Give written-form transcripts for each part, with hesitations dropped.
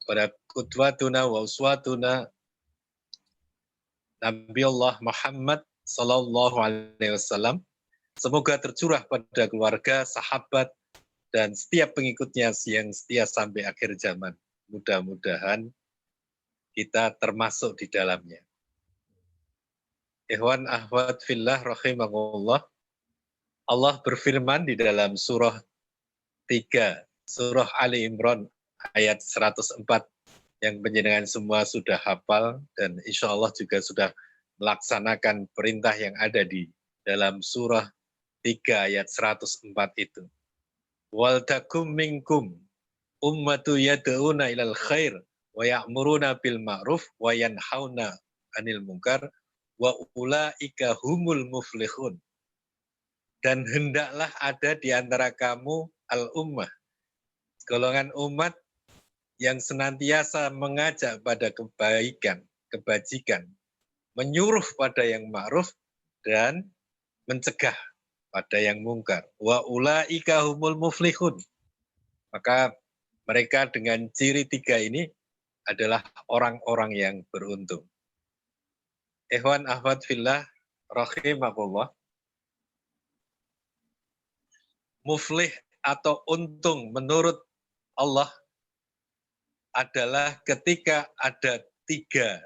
pada qudwatuna wa uswatuna Nabiullah Muhammad sallallahu alaihi wasallam. Semoga tercurah pada keluarga, sahabat, dan setiap pengikutnya yang setia sampai akhir zaman. Mudah-mudahan kita termasuk di dalamnya. Ikhwan ahwat fillah rahimahullah. Allah berfirman di dalam surah 3, surah Ali Imran ayat 104 yang penjenengan semua sudah hafal dan insya Allah juga sudah melaksanakan perintah yang ada di dalam surah 3 ayat 104 itu. Wal takum minkum ummatu yad'una ilal khair wa ya'muruna bil ma'ruf wa yanhauna 'anil munkar wa ulaika humul muflihun. Dan hendaklah ada di antara kamu al-ummah, golongan umat yang senantiasa mengajak pada kebaikan, kebajikan, menyuruh pada yang ma'ruf dan mencegah pada yang mungkar. Wa ulaika humul muflihun. Maka mereka dengan ciri 3 ini adalah orang-orang yang beruntung. Ikhwan ahwat fillah rahimakumullah. Muflih atau untung menurut Allah adalah ketika ada 3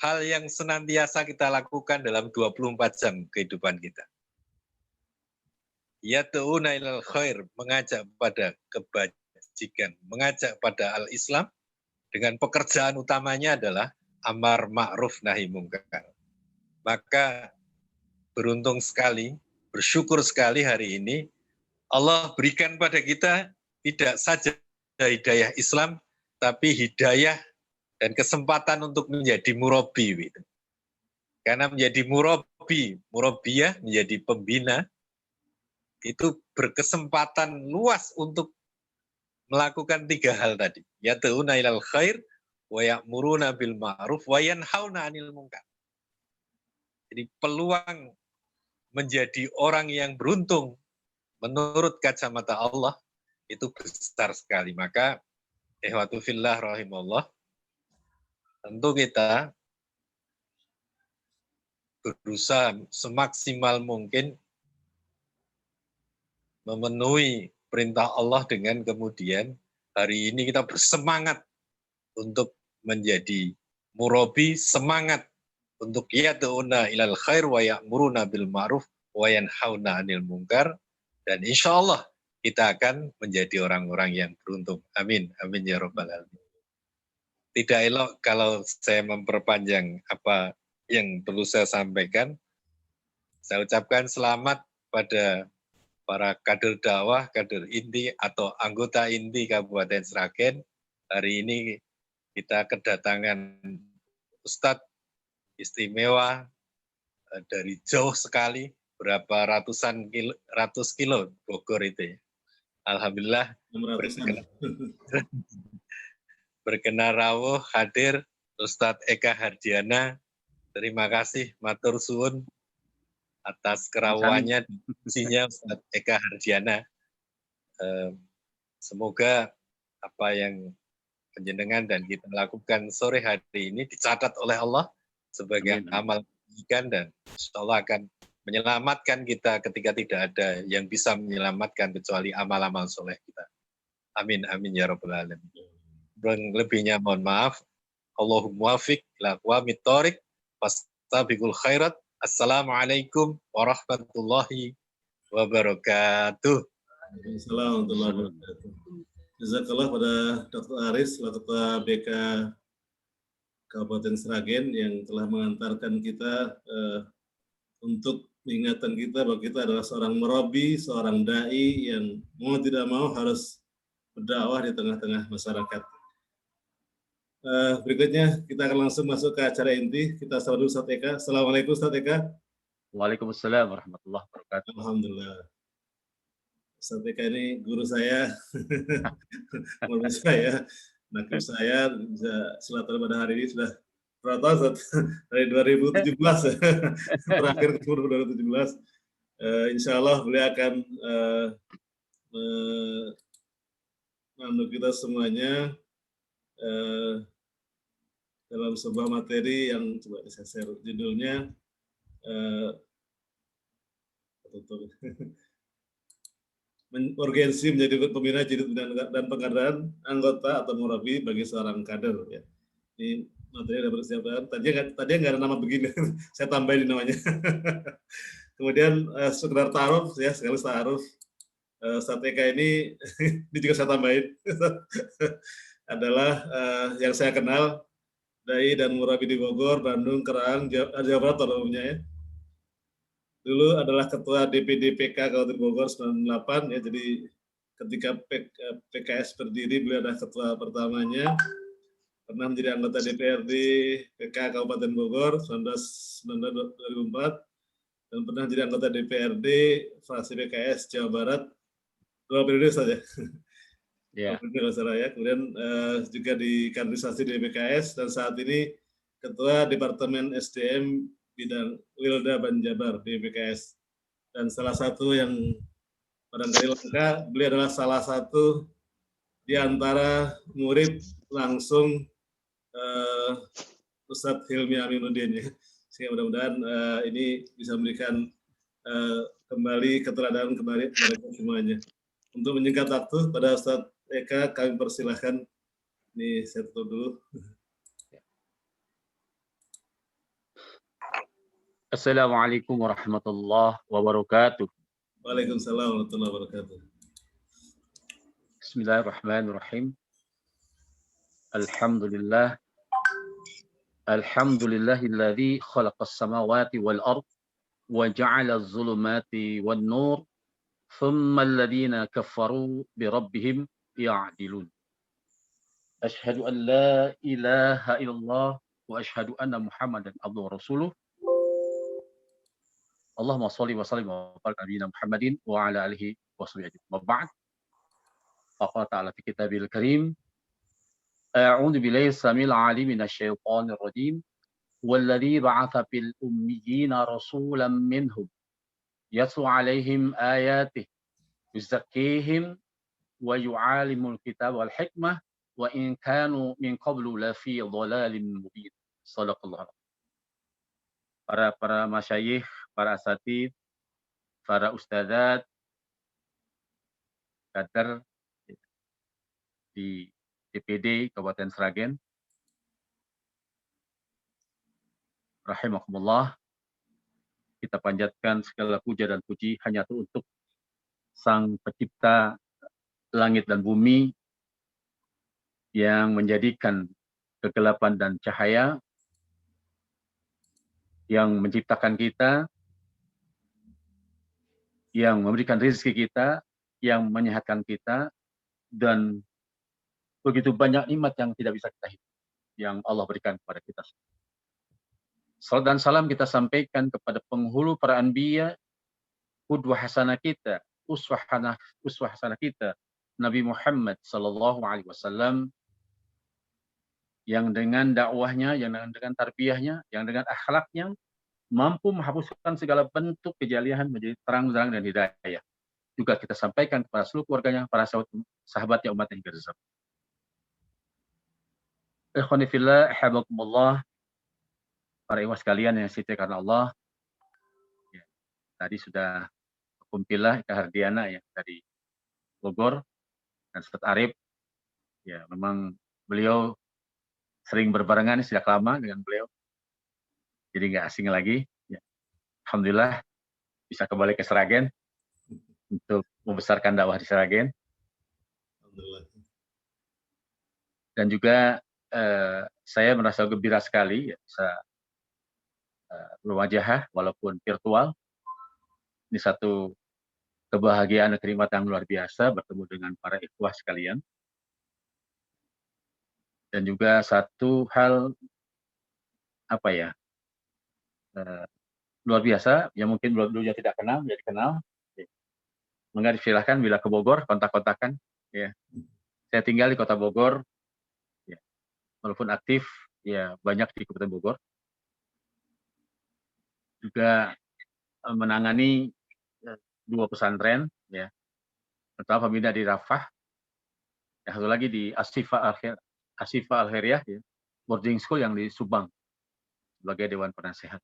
hal yang senantiasa kita lakukan dalam 24 jam kehidupan kita. Yad'una ilal khair, mengajak pada kebajikan, mengajak pada al-Islam, dengan pekerjaan utamanya adalah amar ma'ruf nahi mungkar. Maka beruntung sekali, bersyukur sekali hari ini Allah berikan pada kita tidak saja hidayah Islam, tapi hidayah dan kesempatan untuk menjadi murabi. Karena menjadi murabiyah, menjadi pembina, itu berkesempatan luas untuk melakukan 3 hal tadi. Yad'una ilal khair, wa ya'muruna bil ma'ruf, wa yanhauna 'anil munkar. Jadi peluang menjadi orang yang beruntung menurut kacamata Allah itu besar sekali. Maka ihwatu fillah rahimahullah, tentu kita berusaha semaksimal mungkin memenuhi perintah Allah dengan kemudian hari ini kita bersemangat untuk menjadi murabi, semangat untuk yad'una ilal khair wa ya'muruna bil ma'ruf wa yanhauna 'anil munkar, dan insya Allah kita akan menjadi orang-orang yang beruntung. Amin. Amin ya rabbal alamin. Tidak elok kalau saya memperpanjang apa yang perlu saya sampaikan. Saya ucapkan selamat pada para kader dakwah, kader inti atau anggota inti Kabupaten Sragen. Hari ini kita kedatangan Ustadz istimewa dari jauh sekali, berapa ratus kilo Bogor itu ya. Alhamdulillah berkenan rawuh hadir Ustadz Eka Hardiana. Terima kasih matur suwun atas kerawuannya diujinya Ustadz Eka Hardiana. Semoga apa yang penjenengan dan kita lakukan sore hari ini dicatat oleh Allah sebagai amal kebaikan, dan insya Allah akan menyelamatkan kita ketika tidak ada yang bisa menyelamatkan kecuali amal-amal soleh kita. Amin, amin ya rabbal alamin. Lebihnya mohon maaf. Allahumma wafiq ila aqwamit thoriq fastabiqul khairat. Assalamualaikum warahmatullahi wabarakatuh. Assalamualaikum warahmatullahi wabarakatuh. Jazakallah pada Dr. Aris, Ketua BK Kabupaten Sragen yang telah mengantarkan kita untuk mengingatkan kita bahwa kita adalah seorang murabi, seorang dai yang mau tidak mau harus berdakwah di tengah-tengah masyarakat. Berikutnya kita akan langsung masuk ke acara inti. Kita selamat Ustaz Eka. Assalamualaikum Ustaz Eka. Waalaikumsalam warahmatullahi wabarakatuh. Alhamdulillah. Ustaz Eka ini guru saya, guru saya, nakib saya, silaturahmi pada hari ini sudah berapa tahun, dari 2017, terakhir ketemu 2017. Insya Allah beliau akan memandu kita semuanya eh, dalam sebuah materi yang coba saya share judulnya eh, urgensi menjadi pembina jilid dan pengadaan anggota atau murabi bagi seorang kader ya. Ini materi ada persiapan. Tadi nggak ada nama begini, saya tambahin namanya. Kemudian sekedar ta'aruf ya, sekali ta'aruf. Ustadz Eka ini ini juga saya tambahin adalah yang saya kenal dai dan murabi di Bogor, Bandung, Kerang, Jawa Barat pada umumnya ya. Dulu adalah ketua DPD PK Kabupaten Bogor 98 ya, jadi ketika PKS berdiri beliau adalah ketua pertamanya, pernah menjadi anggota DPRD PK Kabupaten Bogor 2004 dan pernah menjadi anggota DPRD fraksi PKS Jawa Barat 2 periode saja. Ya. Kemudian juga di kaderisasi di PKS dan saat ini ketua Departemen SDM bidang Wilda Banjabar di PKS. Dan salah satu yang barangkali langka, beliau adalah salah satu di antara murid langsung Ustadz Hilmi Aminuddin ya. Sehingga mudah-mudahan ini bisa memberikan kembali keteladanan kembali mereka semuanya. Untuk menyingkat waktu pada Ustadz Eka, kami persilahkan. Ini saya tutup dulu. Assalamualaikum warahmatullahi wabarakatuh. Waalaikumsalam warahmatullahi wabarakatuh. Bismillahirrahmanirrahim. Alhamdulillah. Alhamdulillahilladzi khalaqas samawati wal ard wa ja'ala az-zulumati wan nur thumma alladhina kafaru bi rabbihim ya'dilun. Asyhadu an la ilaha illallah wa asyhadu anna Muhammadan abduhu wa rasuluh. Allahumma shalli wa sallim wa barik ala nabiyyina Muhammadin wa ala alihi wa sahbihi ajma'in. Wa ba'd. Faqala ta'ala fi kitabil karim. A'udzu billahi samil 'alim minasy syaithanir rajim. Walladzi ba'atsa fil ummiyina rasulan minhum yatlu 'alaihim ayatihi yuzakkihim wa yu'allimul kitaba wal hikmah wa in kanu min qablu lafi dhalalin mubin. Shadaqallahu. Para masyayikh, para asatidz, para ustadzat, kader di DPD Kabupaten Sragen, rahimakumullah, kita panjatkan segala puja dan puji hanya untuk Sang Pencipta langit dan bumi yang menjadikan kegelapan dan cahaya, yang menciptakan kita, yang memberikan rezeki kita, yang menyehatkan kita, dan begitu banyak nikmat yang tidak bisa kita hitung yang Allah berikan kepada kita. Salam dan salam kita sampaikan kepada penghulu para anbiya, qudwah hasanah kita, uswah hasanah kita, Nabi Muhammad sallallahu alaihi wasallam, yang dengan dakwahnya, yang dengan tarbiyahnya, yang dengan akhlaknya mampu menghapuskan segala bentuk kejahilian menjadi terang-terang dan hidayah. Juga kita sampaikan kepada seluruh keluarganya, para sahabatnya, umatnya hingga zaman. Ikhwani fillah, habakumullah, para ikhwah sekalian yang saya karena Allah. Ya, tadi sudah kumpilah Eka Hardiana ya dari Bogor dan Ustadz Arif. Ya, memang beliau sering berbarengan sejak lama dengan beliau. Jadi nggak asing lagi. Ya. Alhamdulillah bisa kembali ke Sragen untuk membesarkan dakwah di Sragen. Alhamdulillah. Dan juga saya merasa gembira sekali ya, bisa berwajah walaupun virtual. Ini satu kebahagiaan dan kenikmatan yang luar biasa bertemu dengan para ikhwah sekalian. Dan juga satu hal apa ya, luar biasa yang mungkin dulunya tidak kenal menjadi kenal. Maka silahkan bila ke Bogor kontak-kontakan ya. Saya tinggal di Kota Bogor ya. Walaupun aktif ya banyak di Kabupaten Bogor. Juga menangani 2 pesantren ya. Pertama pembina di Rafah, yang satu lagi di Asyifa Ashifa Al-Khairiyah, ya, boarding school yang di Subang sebagai Dewan Penasehat.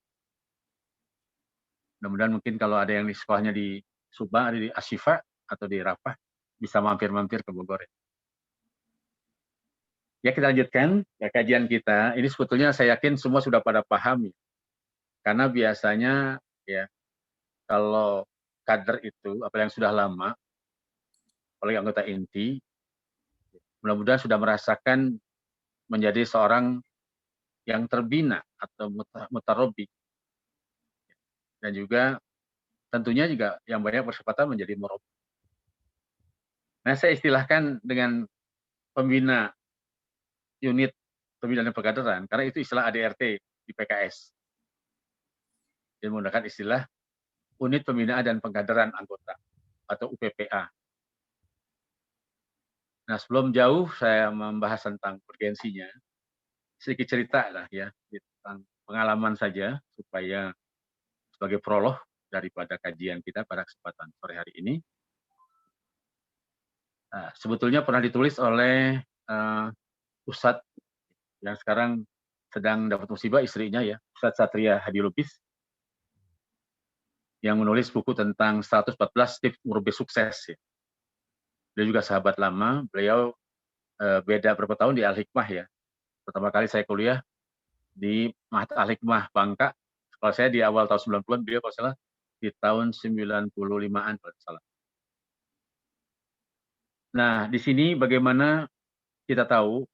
Mudah-mudahan mungkin kalau ada yang di sekolahnya di Subang, ada di Ashifa atau di Rafah, bisa mampir-mampir ke Bogor. Ya, kita lanjutkan ya, kajian kita. Ini sebetulnya saya yakin semua sudah pada paham, ya. Karena biasanya ya kalau kader itu, apa yang sudah lama, apalagi anggota inti, mudah-mudahan sudah merasakan menjadi seorang yang terbina atau mutarobi, dan juga tentunya juga yang banyak bersempatan menjadi murabi. Nah, saya istilahkan dengan pembina unit pembinaan pengkaderan, karena itu istilah ADRT di PKS. Dia menggunakan istilah unit pembinaan dan pengkaderan anggota atau UPPA. Nah, sebelum jauh saya membahas tentang urgensinya, sedikit cerita lah ya tentang pengalaman saja supaya sebagai prolog daripada kajian kita pada kesempatan sore hari ini. Nah, sebetulnya pernah ditulis oleh Ustadz yang sekarang sedang dapat musibah, istrinya ya, Ustadz Satria Hadi Lubis, yang menulis buku tentang 114 tips murabi sukses. Ya. Dia juga sahabat lama, beliau beda berapa tahun di Al-Hikmah ya. Pertama kali saya kuliah di Mahat Al-Hikmah Bangka. Kalau saya di awal tahun 90-an, beliau kalau salah di tahun 95-an kalau salah. Nah, di sini bagaimana kita tahu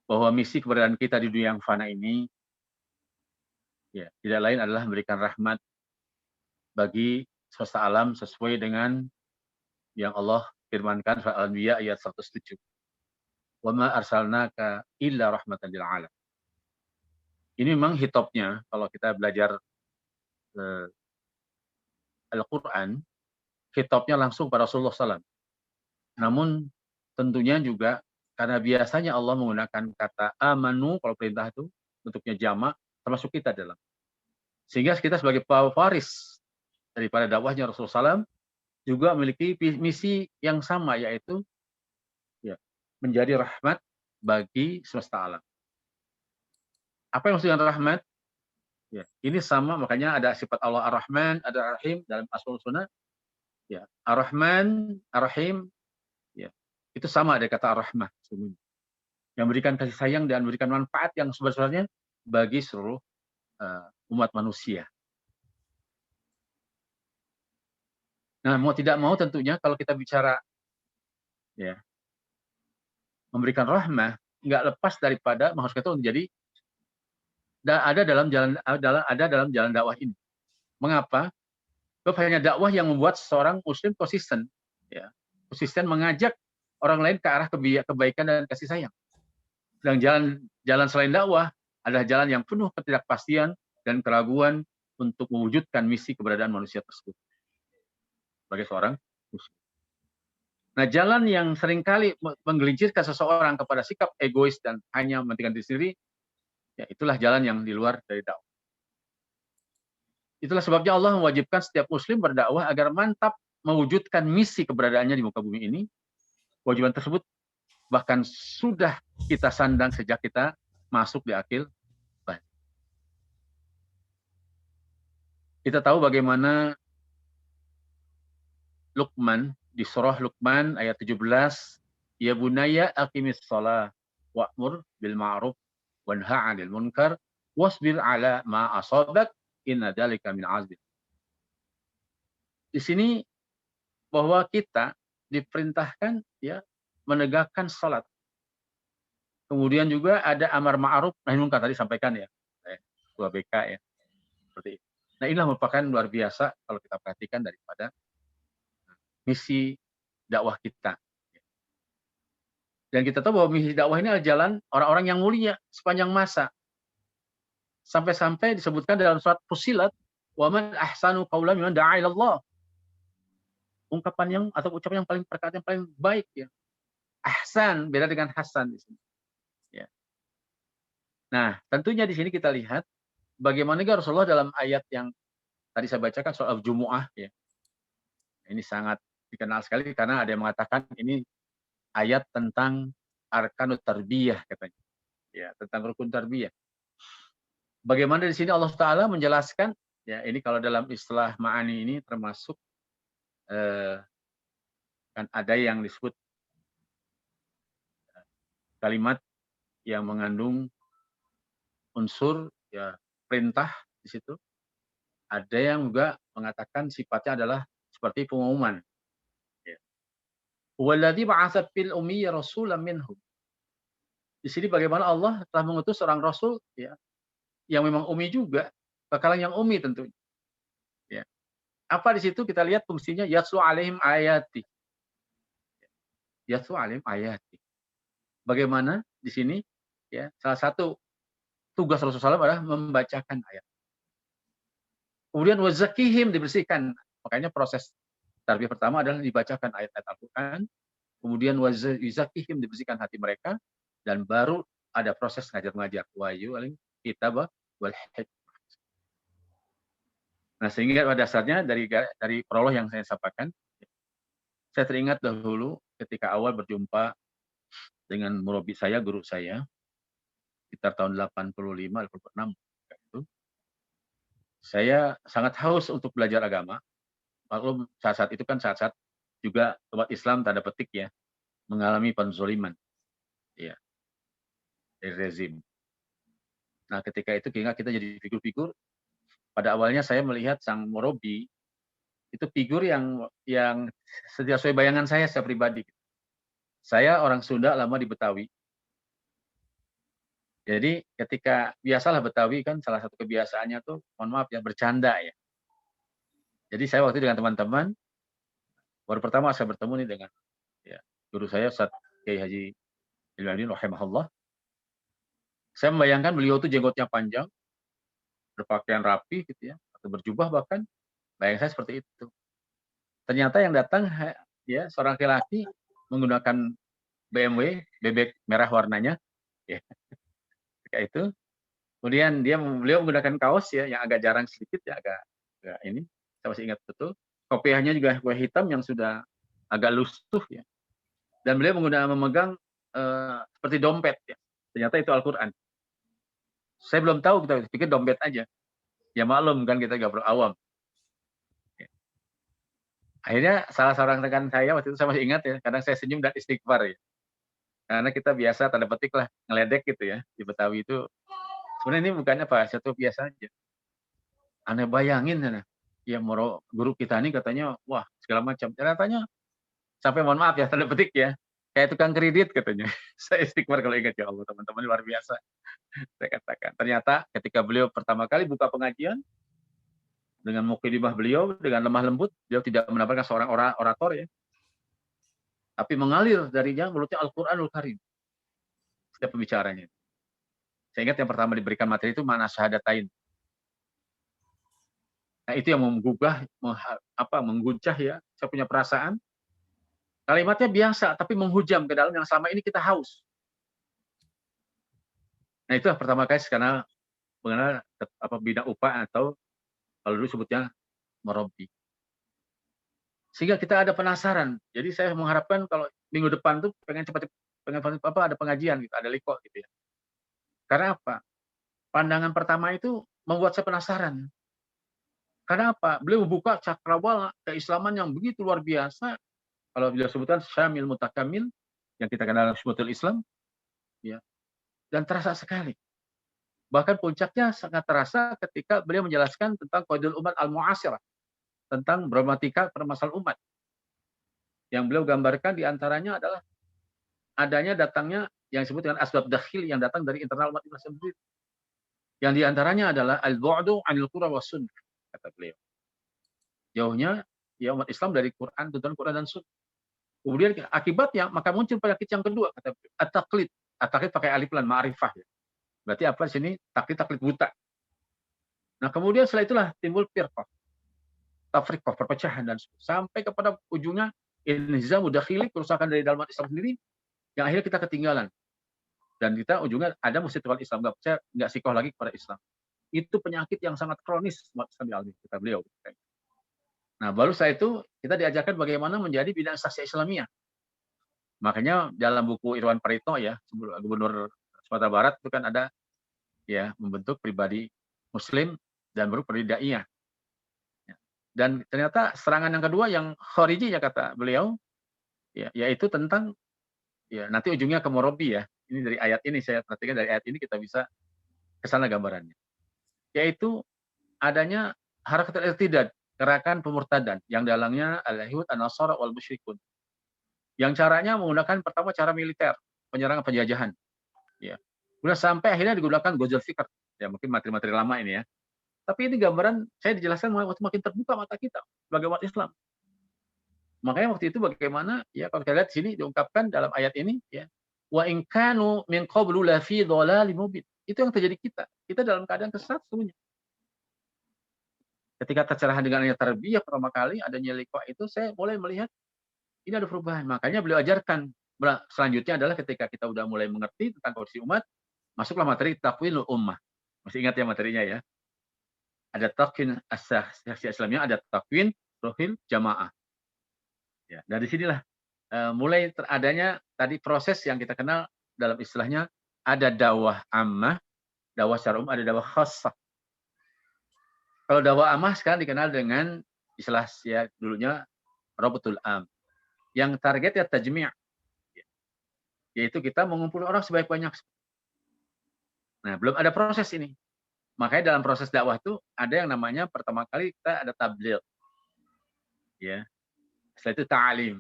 bahwa misi keberadaan kita di dunia yang fana ini ya tidak lain adalah memberikan rahmat bagi semesta alam sesuai dengan yang Allah firmankan surat Al-Anbiya ayat 107. Wa ma arsalnaka illa rahmatan lil alamin. Ini memang hitopnya kalau kita belajar Al-Quran, hitopnya langsung pada Rasulullah SAW. Namun tentunya juga karena biasanya Allah menggunakan kata amanu, kalau perintah itu bentuknya jamak, termasuk kita dalam. Sehingga kita sebagai pewaris daripada dakwahnya Rasulullah SAW juga memiliki misi yang sama, yaitu ya, menjadi rahmat bagi semesta alam. Apa yang maksud dengan rahmat? Ya, ini sama, makanya ada sifat Allah Ar-Rahman, ada Ar-Rahim dalam Asmaul Husna. Ya, Ar-Rahman, Ar-Rahim, ya, itu sama ada kata Ar-Rahmah, yang memberikan kasih sayang dan memberikan manfaat yang sebesar-besarnya bagi seluruh umat manusia. Nah, mau tidak mau tentunya kalau kita bicara ya memberikan rahmah, nggak lepas daripada maksud kita menjadi ada dalam jalan dakwah ini. Mengapa? Sebab hanya dakwah yang membuat seorang muslim konsisten, ya, konsisten mengajak orang lain ke arah kebaikan dan kasih sayang. Dan jalan selain dakwah adalah jalan yang penuh ketidakpastian dan keraguan untuk mewujudkan misi keberadaan manusia tersebut sebagai seorang muslim. Nah, jalan yang seringkali menggelincirkan seseorang kepada sikap egois dan hanya mementingkan diri sendiri, ya itulah jalan yang di luar dari dakwah. Itulah sebabnya Allah mewajibkan setiap muslim berdakwah agar mantap mewujudkan misi keberadaannya di muka bumi ini. Kewajiban tersebut bahkan sudah kita sandang sejak kita masuk di akil balik. Kita tahu bagaimana Luqman di surah Luqman ayat 17, ya bunayya aqimis shalah wa'mur bil ma'ruf wanha 'anil munkar wasbir 'ala ma asabak inna dzalika min azmi. Di sini bahwa kita diperintahkan ya menegakkan salat. Kemudian juga ada amar ma'ruf nahi munkar tadi sampaikan ya. Ketua BK ya. Seperti itu. Nah, inilah merupakan luar biasa kalau kita perhatikan daripada misi dakwah kita. Dan kita tahu bahwa misi dakwah ini adalah jalan orang-orang yang mulia sepanjang masa. Sampai-sampai disebutkan dalam surat Fussilat, wa man ahsanu qawlan mimman da'a ila Allah. Ungkapan yang atau ucapan yang paling perkataan yang paling baik ya. Ahsan beda dengan hasan di sini. Ya. Nah, tentunya di sini kita lihat bagaimana Rasulullah dalam ayat yang tadi saya bacakan soal Jumu'ah ya. Ini sangat dikenal sekali karena ada yang mengatakan ini ayat tentang arkanut tarbiyah katanya. Ya, tentang rukun tarbiyah. Bagaimana di sini Allah Ta'ala menjelaskan, ya ini kalau dalam istilah ma'ani ini termasuk kan ada yang disebut kalimat yang mengandung unsur ya perintah di situ. Ada yang juga mengatakan sifatnya adalah seperti pengumuman. Ya. Walladzi ba'atsa fil ummiyyi rasulan minhum. Di sini bagaimana Allah telah mengutus seorang rasul ya yang memang ummi juga, bakalan yang ummi tentunya. Ya. Apa di situ kita lihat fungsinya yatlu alaihim ayati. Yatlu alaihim ayati. Bagaimana di sini ya salah satu tugas Rasulullah SAW adalah membacakan ayat. Kemudian wazakihim dibersihkan. Makanya proses tarbiyah pertama adalah dibacakan ayat-ayat Al-Quran. Kemudian wazakihim dibersihkan hati mereka. Dan baru ada proses ngajar-ngajar. Wahyu alim kitab wal hikmah. Nah sehingga pada dasarnya dari prolog yang saya sampaikan, saya teringat dahulu ketika awal berjumpa dengan murabi saya, guru saya, sekitar tahun 85-86 itu, saya sangat haus untuk belajar agama. Maklum saat-saat itu kan saat-saat juga umat Islam tanda petik ya mengalami penzoliman, ya, dari rezim. Nah ketika itu kita jadi figur-figur. Pada awalnya saya melihat sang murabi itu figur yang sesuai bayangan saya pribadi. Saya orang Sunda lama di Betawi. Jadi ketika biasalah Betawi kan salah satu kebiasaannya tuh, mohon maaf ya, bercanda ya. Jadi saya waktu itu dengan teman-teman, baru pertama saya bertemu nih dengan ya, guru saya Ustaz Kiai Haji Ilmuddin rahimahullah. Saya membayangkan beliau tuh jenggotnya panjang, berpakaian rapi gitu ya, atau berjubah bahkan, bayang saya seperti itu. Ternyata yang datang ya seorang laki-laki menggunakan BMW bebek merah warnanya, ya. Ketika itu, kemudian beliau menggunakan kaos ya yang agak jarang sedikit ya, agak ini, saya masih ingat betul. Kopiahnya juga kopiah hitam yang sudah agak lusuh ya. Dan beliau memegang seperti dompet ya. Ternyata itu Al-Quran. Saya belum tahu, kita pikir dompet aja. Ya maklum kan kita gak awam. Ya. Akhirnya salah seorang rekan saya waktu itu saya masih ingat ya, kadang saya senyum dan istighfar ya. Karena kita biasa tanda petik lah ngeledek gitu ya di Betawi itu. Sebenarnya ini bukannya apa, satu biasa aja. Aneh bayangin sana. Ya guru kita ini katanya wah segala macam. Ternyata sampai mohon maaf ya tanda petik ya. Kayak tukang kredit katanya. Saya istighfar kalau ingat, ya Allah teman-teman luar biasa. Saya katakan. Ternyata ketika beliau pertama kali buka pengajian dengan mukidimah beliau dengan lemah lembut, beliau tidak menampilkan seorang orator ya. Tapi mengalir darinya mulutnya Al-Qur'anul Karim. Setiap pembicaranya. Saya ingat yang pertama diberikan materi itu mana syahadatain. Nah, itu yang menggugah, mengguncah ya. Saya punya perasaan. Kalimatnya biasa, tapi menghujam ke dalam yang selama ini kita haus. Nah, itulah pertama kali karena mengenal bidang upah atau kalau dulu sebutnya murabi. Sehingga kita ada penasaran. Jadi saya mengharapkan kalau minggu depan tuh pengen ada pengajian gitu, ada liko gitu ya. Karena apa? Pandangan pertama itu membuat saya penasaran. Karena apa? Beliau membuka cakrawala keislaman yang begitu luar biasa. Kalau beliau sebutkan syamil mutakamil yang kita kenal sebutul Islam, ya. Dan terasa sekali. Bahkan puncaknya sangat terasa ketika beliau menjelaskan tentang qaidul umat al-mu'asirah, tentang problematika permasalahan umat. Yang beliau gambarkan diantaranya adalah adanya datangnya yang disebut dengan asbab dakhil yang datang dari internal umat Islam sendiri. Yang diantaranya adalah al-bu'du 'anil Qur'an was sunnah, kata beliau. Jauhnya ya umat Islam dari Quran, tuntunan Quran dan Sunnah. Kemudian akibatnya maka muncul penyakit yang kedua, kata beliau, at-taqlid. At-taqlid pakai alif lam ma'rifah ya. Berarti apa di sini? Taklid buta. Nah, kemudian setelah itulah timbul firqah, tafriqah, perpecahan dan sampai kepada ujungnya inhizamu dakhili, kerusakan dari dalam Islam sendiri yang akhirnya kita ketinggalan. Dan kita ujungnya ada musibah Islam, nggak percaya, nggak sikoh lagi kepada Islam. Itu penyakit yang sangat kronis umat Islam di Almi, kata beliau. Nah, baru setelah itu kita diajarkan bagaimana menjadi bidang saksi Islamiyah. Makanya dalam buku Irwan Parito ya, Gubernur Sumatera Barat itu kan ada ya membentuk pribadi Muslim dan baru pribadi daiyah. Ya. Dan ternyata serangan yang kedua yang khariji ya kata beliau, ya, yaitu tentang ya nanti ujungnya ke murabi ya. Ini dari ayat ini saya perhatikan dari ayat ini kita bisa ke sana gambarannya. Yaitu adanya harakatul irtidad, gerakan pemurtadan yang dalamnya al-yahud, an-nasara wal musyrikun. Yang caranya menggunakan pertama cara militer, penyerangan penjajahan. Ya. Kemudian sampai akhirnya digunakan Ghazal Fikr. Ya mungkin materi-materi lama ini ya. Tapi ini gambaran saya dijelaskan waktu makin terbuka mata kita sebagai umat Islam. Makanya waktu itu bagaimana ya kalau kita lihat sini diungkapkan dalam ayat ini ya wa in kanu min qablu la fi dhalalim mubin. Itu yang terjadi kita. Kita dalam keadaan kesesat sesungguhnya. Ketika tercerahan dengan ayat tarbiyah pertama kali adanya liqa itu saya mulai melihat ini ada perubahan. Makanya beliau ajarkan selanjutnya adalah ketika kita udah mulai mengerti tentang kondisi umat, masuklah materi takwinul ummah. Masih ingat ya materinya ya? Ada takwin as-saksiyah Islamiyah, ada takwin ruhil jamaah. Ya, dari sinilah mulai teradanya tadi proses yang kita kenal dalam istilahnya ada dakwah ammah, dakwah secara umum, ada dakwah khassah. Kalau dakwah ammah sekarang dikenal dengan istilah ya dulunya Rabatul Am. Yang targetnya tajmi', yaitu kita mengumpulkan orang sebanyak-banyak. Nah, belum ada proses ini. Makanya dalam proses dakwah itu ada yang namanya pertama kali kita ada tabligh. Ya. Setelah itu ta'lim.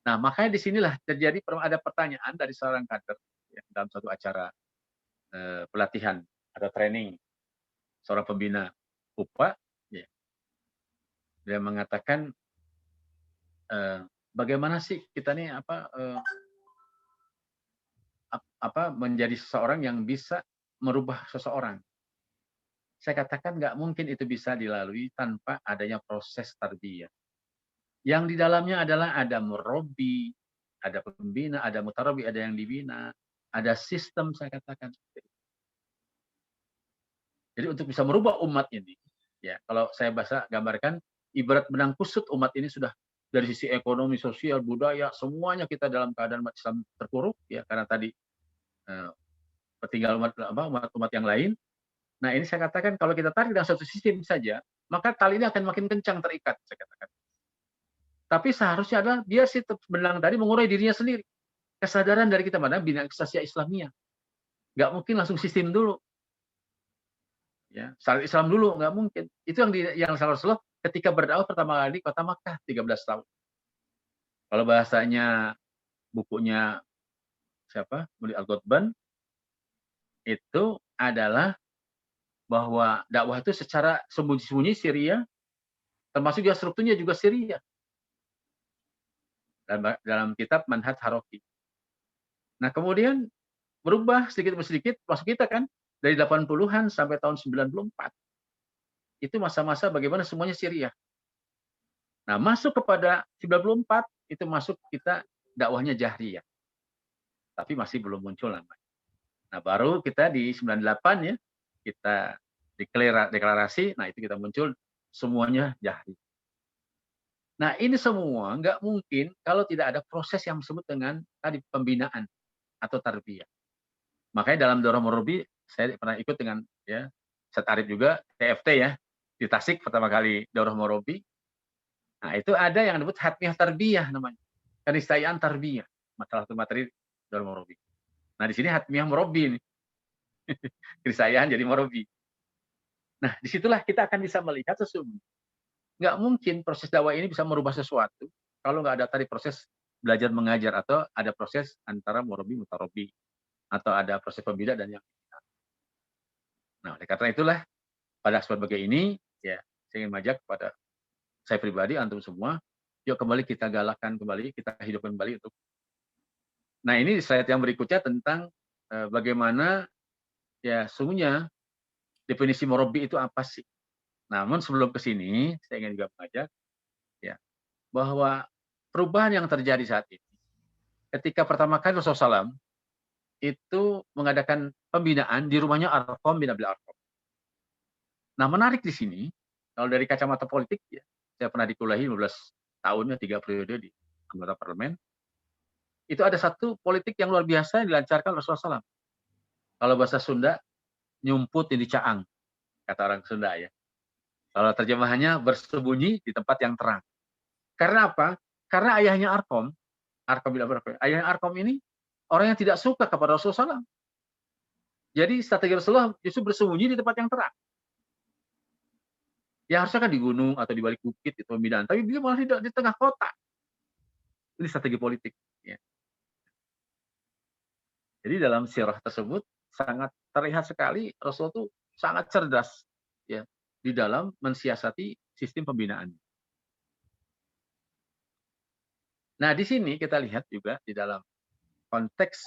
Nah, makanya disinilah terjadi ada pertanyaan dari seorang kader ya, dalam suatu acara pelatihan atau training seorang pembina UPA, ya. Dia mengatakan bagaimana sih kita nih menjadi seseorang yang bisa merubah seseorang. Saya katakan nggak mungkin itu bisa dilalui tanpa adanya proses tarbiyah. Yang di dalamnya adalah ada murabi, ada pembina, ada mutarabi, ada yang dibina, ada sistem saya katakan. Jadi untuk bisa merubah umat ini, ya kalau saya gambarkan, ibarat benang kusut umat ini sudah dari sisi ekonomi, sosial, budaya, semuanya kita dalam keadaan umat Islam terpuruk, ya karena tadi tertinggal umat yang lain. Nah ini saya katakan kalau kita tarik dalam satu sistem saja, maka tali ini akan makin kencang terikat, saya katakan. Tapi seharusnya adalah dia si benang tadi mengurai dirinya sendiri. Kesadaran dari kita mana bina ekstasya Islamiyah. Nggak mungkin langsung sistem dulu. Ya, syariat Islam dulu nggak mungkin. Itu yang Rasulullah ketika berdakwah pertama kali di kota Makkah 13 tahun. Kalau bahasanya bukunya siapa? Mulid Al-Ghotban itu adalah bahwa dakwah itu secara sembunyi-sembunyi Syria, termasuk juga strukturnya juga Syria. Dalam kitab Manhaj Haroki. Nah kemudian berubah sedikit demi sedikit, masuk kita kan, dari 80-an sampai tahun 94. Itu masa-masa bagaimana semuanya Syria. Nah masuk kepada 94, itu masuk kita dakwahnya Jahriyah. Tapi masih belum muncul namanya. Nah baru kita di 98 ya, kita deklarasi, nah itu kita muncul semuanya Jahriyah. Nah ini semua nggak mungkin kalau tidak ada proses yang disebut dengan tadi pembinaan atau tarbiyah. Makanya dalam Daurah Murabi saya pernah ikut dengan ya Ustaz Arif juga TFT ya di Tasik pertama kali Daurah Murabi. Nah itu ada yang disebut hatmiyah tarbiyah namanya, keniscayaan tarbiyah, masalah satu materi Daurah Murabi. Nah di sini hatmiyah murabi nih, keniscayaan jadi murabi. Nah disitulah kita akan bisa melihat sesungguhnya nggak mungkin proses dakwah ini bisa merubah sesuatu kalau nggak ada tadi proses belajar mengajar atau ada proses antara murabi mutarabi atau ada proses pembina dan yang nah oleh karena itulah pada sebagai ini ya saya ingin mengajak kepada saya pribadi antum semua yuk kembali kita galakkan kembali kita hidupkan kembali untuk nah ini slide yang berikutnya tentang bagaimana ya sungguhnya definisi murabi itu apa sih. Namun sebelum ke sini saya ingin juga mengajak ya bahwa perubahan yang terjadi saat ini ketika pertama kali Rasulullah SAW itu mengadakan pembinaan di rumahnya Arqam bin Abil Arqam. Nah menarik di sini kalau dari kacamata politik ya saya pernah dikuliahi 15 tahun ya 3 periode di anggota parlemen. itu ada satu politik yang luar biasa yang dilancarkan Rasulullah SAW. Kalau bahasa Sunda, nyumput di caang, kata orang Sunda ya. Kalau terjemahannya bersembunyi di tempat yang terang. Karena apa? Karena ayahnya Arkom bin Abi Arkom, ayahnya Arkom ini orang yang tidak suka kepada Rasulullah SAW. Jadi strategi Rasulullah justru bersembunyi di tempat yang terang. Ya harusnya kan di gunung atau di balik bukit itu pembinaan, tapi beliau malah di tengah kota. Ini strategi politik. Ya. Jadi dalam sirah tersebut sangat terlihat sekali Rasul itu sangat cerdas ya di dalam mensiasati sistem pembinaan. Nah, di sini kita lihat juga di dalam konteks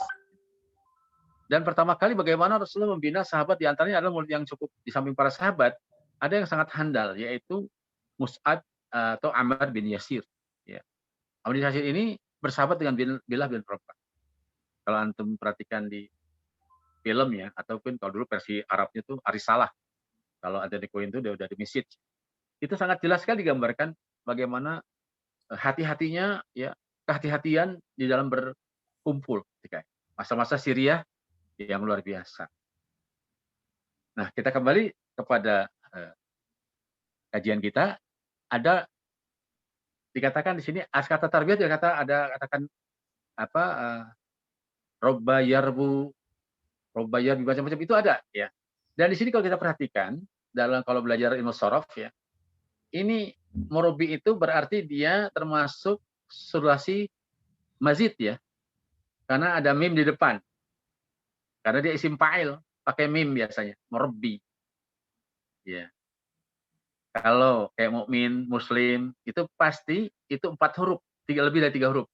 dan pertama kali bagaimana Rasulullah membina sahabat, di antaranya adalah murid yang cukup di samping para sahabat, ada yang sangat handal yaitu Mus'ab atau Ammar bin Yasir. Ya. Ammar bin Yasir ini bersahabat dengan Bilal bin Rabah. Kalau antum perhatikan di film ya, ataupun kalau dulu versi Arabnya itu Arisalah. Kalau ada di koin itu udah di message. Itu sangat jelas sekali digambarkan bagaimana hati-hatinya ya, kehati-hatian di dalam berkumpul ketika masa-masa Syria yang luar biasa. Nah, kita kembali kepada kajian kita. Ada dikatakan di sini kata tarbiyah ada katakan apa robba yarbu macam-macam itu ada ya. Dan di sini kalau kita perhatikan dalam kalau belajar ilmu sorof ya, ini murabi itu berarti dia termasuk sulasi mazid ya, karena ada mim di depan. Karena dia isim fa'il pakai mim biasanya, murabi. Ya. Kalau kayak mukmin, muslim itu pasti itu 4 huruf, lebih dari 3 huruf.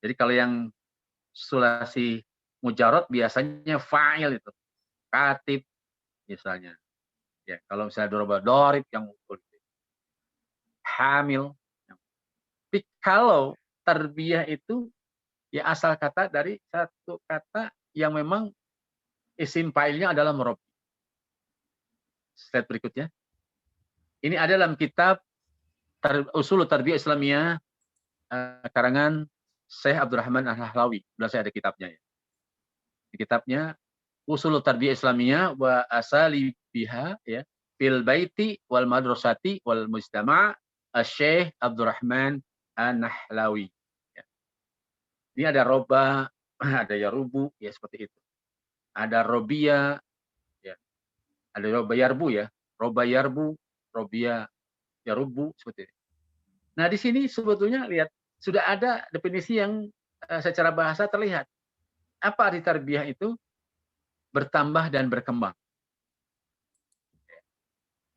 Jadi kalau yang sulasi mujarad biasanya fa'il itu, katib misalnya. Ya, kalau misalnya doraba dorib yang hamil. Tapi kalau tarbiyah itu ya asal kata dari satu kata yang memang isim fa'ilnya adalah murabi. Slide berikutnya. Ini ada dalam kitab Usul Tarbiyah Islamiyah karangan Syekh Abdurrahman Al-Nahlawi. Sudah saya ada kitabnya ya. Di kitabnya Usul Tarbiyah Islamiyah wa asalibiha ya fil baiti wal madrasati wal mujtama' Syekh Abdurrahman An-Nahlawi. Ya. Ini ada roba, ada yarubu, ya seperti itu. Ada robia, ya. Ada roba yarbu ya, roba yarbu, robia yarubu seperti itu. Nah di sini sebetulnya lihat sudah ada definisi yang secara bahasa terlihat. Apa arti tarbiyah itu? Bertambah dan berkembang.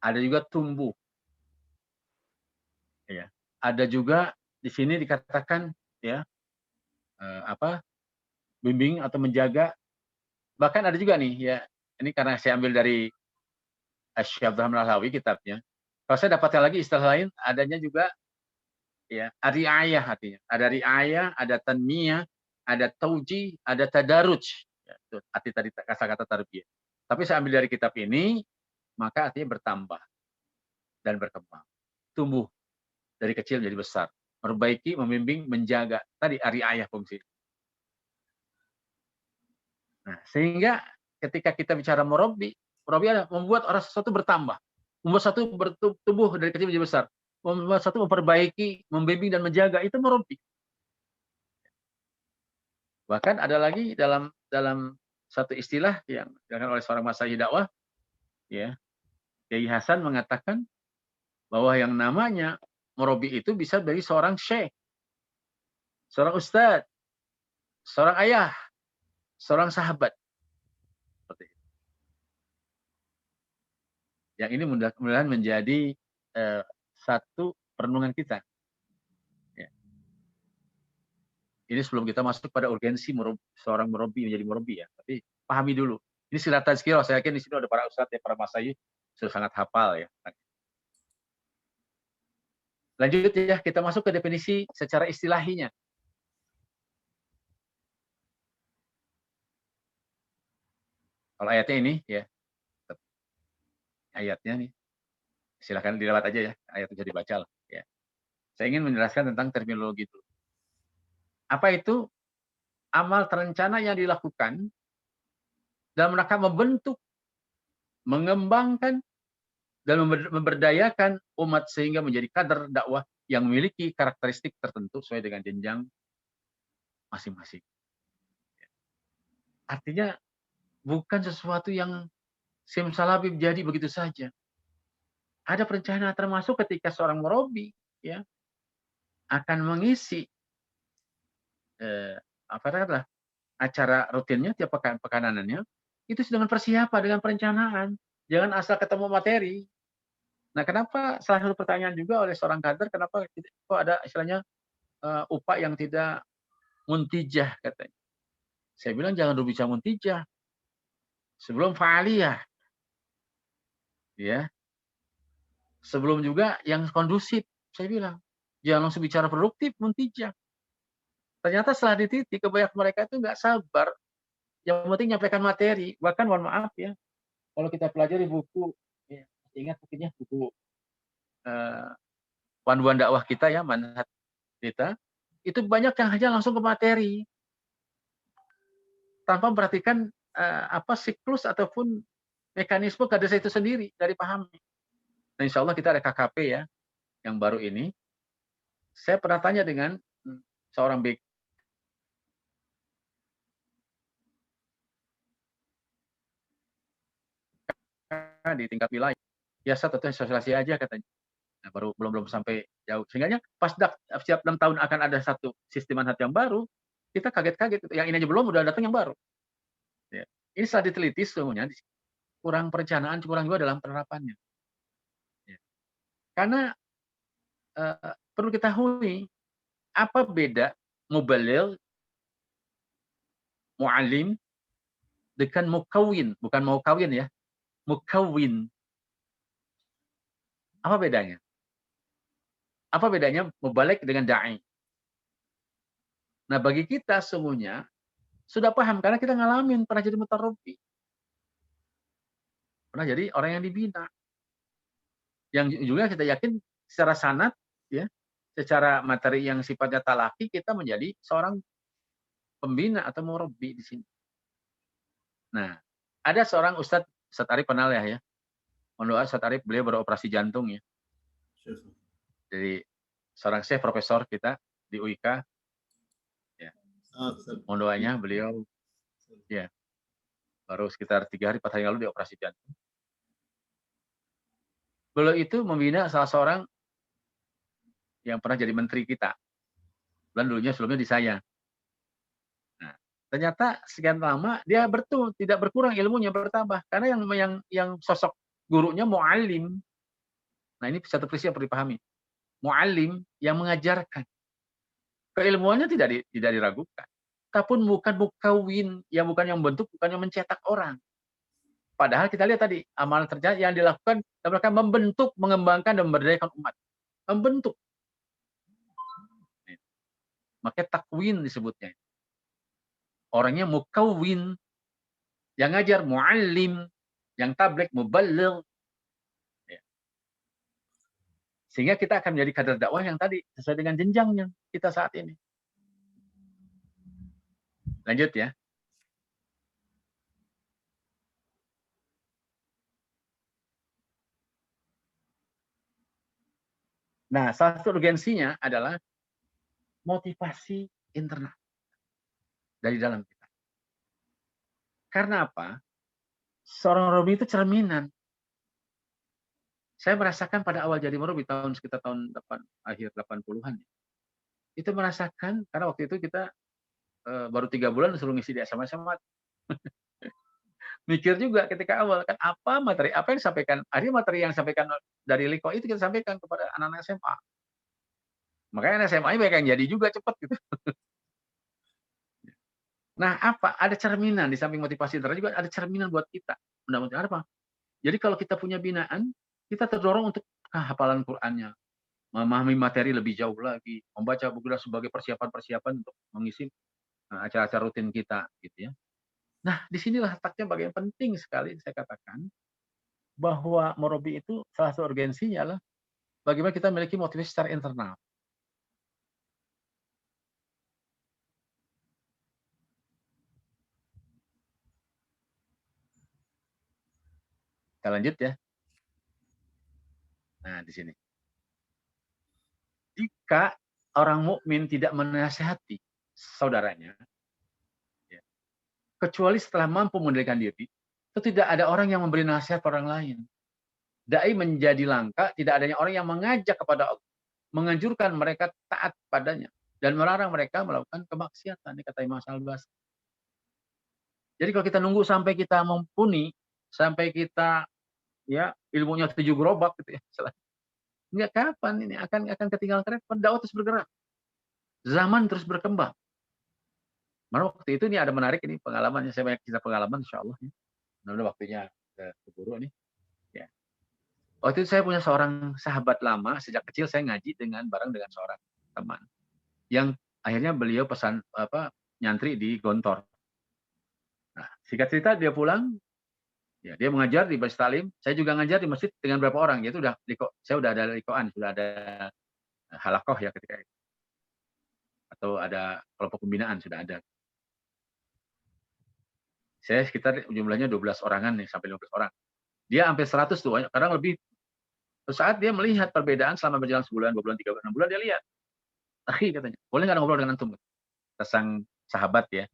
Ada juga tumbuh. Ya. Ada juga di sini dikatakan ya bimbing atau menjaga. Bahkan ada juga nih ya, ini karena saya ambil dari Syekh Abdurrahman Al-Nahlawi kitabnya. Kalau saya dapatkan lagi istilah lain, adanya juga ya riayah artinya. Ada riayah, ada tanmiyah, ada tauji, ada tadaruj. Ya, itu arti tadi kata-kata tarbiyah. Tapi saya ambil dari kitab ini, maka artinya bertambah dan berkembang. Tumbuh dari kecil menjadi besar. Perbaiki, membimbing, menjaga. Tadi riayah fungsi. Nah, sehingga ketika kita bicara murabi adalah membuat orang sesuatu bertambah. Membuat satu bertumbuh dari kecil menjadi besar. Membuat satu memperbaiki, membimbing dan menjaga, itu murabi. Bahkan ada lagi dalam satu istilah yang digunakan oleh seorang masyaikh dakwah, ya, Kiai Hasan mengatakan bahwa yang namanya murabi itu bisa dari seorang syekh, seorang ustadz, seorang ayah, seorang sahabat. Seperti itu. Yang ini mudah-mudahan menjadi satu perenungan kita. Ya. Ini sebelum kita masuk pada urgensi seorang murabi menjadi murabi ya, tapi pahami dulu. Ini silat tazkirah, saya yakin di sini ada para ustadz ya, para masyaikh sudah sangat hafal ya. Lanjut ya, kita masuk ke definisi secara istilahinya. Kalau ayatnya ini ya, ayatnya nih, silahkan dilewat aja ya, ayat bisa dibaca lah. Ya. Saya ingin menjelaskan tentang terminologi itu. Apa itu? Amal terencana yang dilakukan dalam rangka membentuk, mengembangkan, dan memberdayakan umat sehingga menjadi kader dakwah yang memiliki karakteristik tertentu sesuai dengan jenjang masing-masing. Artinya bukan sesuatu yang simsalabim jadi begitu saja. Ada perencanaan, termasuk ketika seorang murabi ya akan mengisi katakanlah acara rutinnya tiap pekanannya itu dengan persiapan, dengan perencanaan. Jangan asal ketemu materi. Nah, kenapa salah satu pertanyaan juga oleh seorang kader, kenapa kok ada istilahnya upah yang tidak muntijah katanya. Saya bilang jangan dulu bicara muntijah. Sebelum fa'aliyah. Ya. Sebelum juga yang kondusif, saya bilang. Jangan langsung bicara produktif, muntijah. Ternyata setelah dititik, kebanyakan mereka itu nggak sabar. Yang penting nyampaikan materi. Bahkan mohon maaf ya, kalau kita pelajari buku, ya, ingat mungkinnya buku panduan dakwah kita ya, manhaj kita, itu banyak yang hanya langsung ke materi. Tanpa memperhatikan apa siklus ataupun mekanisme kader itu sendiri dari pahami. Nah, insya Allah kita ada KKP ya, yang baru ini. Saya pernah tanya dengan seorang BK di tingkat wilayah. Ya, saya tentu sosialisasi aja katanya. Nah, belum sampai jauh. Sehingga pas setiap 6 tahun akan ada satu sistem manhaj yang baru, kita kaget-kaget. Yang ini aja belum, udah datang yang baru. Ya. Ini setelah diteliti semuanya, kurang perencanaan, kurang juga dalam penerapannya. Ya. Karena perlu ketahui, apa beda mubaligh, mu'alim, dengan mukawin. Bukan mau kawin ya, mukawin. Apa bedanya? Apa bedanya mubaligh dengan da'i? Nah, bagi kita semuanya, sudah paham, karena kita ngalamin, pernah jadi mutarabbi. Pernah jadi orang yang dibina. Yang juga kita yakin secara sanad, ya, secara materi yang sifatnya talaki, kita menjadi seorang pembina atau murabbi di sini. Nah, ada seorang Ustadz Arif kenal ya. Mohon doa Ustadz Arif, beliau beroperasi jantung ya. Jadi seorang chef profesor kita di UIK. Ya. Mohon doanya beliau ya baru sekitar 3 hari 4 hari lalu dioperasi jantung. Beliau itu membina salah seorang yang pernah jadi menteri kita. Dan dulunya sebelumnya di saya. Nah, ternyata sekian lama dia tidak berkurang ilmunya, bertambah karena yang sosok gurunya muallim. Nah, ini satu prinsip yang perlu dipahami. Muallim yang mengajarkan. Keilmuannya tidak diragukan. Tapi bukan mukawin, bukan yang membentuk, bukan yang mencetak orang. Padahal kita lihat tadi, amal terjadi yang dilakukan, mereka membentuk, mengembangkan, dan memberdayakan umat. Membentuk. Makanya takwin disebutnya. Orangnya mukawin, yang ngajar, muallim, yang tabligh, mubaligh. Ya. Sehingga kita akan menjadi kader dakwah yang tadi, sesuai dengan jenjangnya kita saat ini. Lanjut ya. Nah, salah satu urgensinya adalah motivasi internal dari dalam kita. Karena apa? Seorang murabi itu cerminan. Saya merasakan pada awal jadi murabi sekitar tahun akhir 80-an. Itu merasakan, karena waktu itu kita baru 3 bulan disuruh ngisi di SMA. Mikir juga ketika awal, kan materi apa yang disampaikan. Akhirnya materi yang disampaikan dari Liko itu kita sampaikan kepada anak-anak SMA. Makanya SMA banyak yang jadi juga cepat gitu. Nah, ada cerminan di samping motivasi internal juga ada cerminan buat kita. Mudah-mudahan apa? Jadi kalau kita punya binaan, kita terdorong untuk hafalan Qur'annya, memahami materi lebih jauh lagi, membaca buku sebagai persiapan untuk mengisi acara-acara rutin kita, gitu ya. Nah, disinilah letaknya bagian penting sekali saya katakan bahwa murabi itu salah satu urgensinya adalah bagaimana kita memiliki motivasi secara internal. Kita lanjut ya. Nah, di sini. Jika orang mukmin tidak menasihati saudaranya, ya, kecuali setelah mampu mengendalikan diri, itu tidak ada orang yang memberi nasihat ke orang lain. Dai menjadi langka, tidak adanya orang yang mengajak kepada Allah, menganjurkan mereka taat padanya, dan melarang mereka melakukan kemaksiatan. Ini kata Imam Al-Basri. Jadi kalau kita nunggu sampai kita mumpuni, sampai kita ya ilmunya 7 gerobak gitu ya, enggak, kapan ini akan ketinggalan kereta. Dakwah terus bergerak, zaman terus berkembang. Mana waktu itu nih ada menarik ini pengalaman, saya banyak cerita pengalaman insya Allah. Udah waktunya keburu nih. Ya. Waktu itu saya punya seorang sahabat lama, sejak kecil saya ngaji bareng dengan seorang teman. Yang akhirnya beliau pesan nyantri di Gontor. Nah, singkat cerita dia pulang, ya dia mengajar di Masjid Talim, saya juga ngajar di masjid dengan berapa orang, yaitu saya udah ada likoan, sudah ada halakoh ya ketika itu. Atau ada kelompok pembinaan sudah ada. Saya sekitar jumlahnya 12 orangan nih, sampai 15 orang. Dia hampir 100 tuh, kadang lebih. Saat dia melihat perbedaan selama berjalan sebulan, 2 bulan, 3 bulan, 6 bulan, dia lihat. Akhi katanya, boleh nggak ngobrol dengan antum? Sang sahabat ya,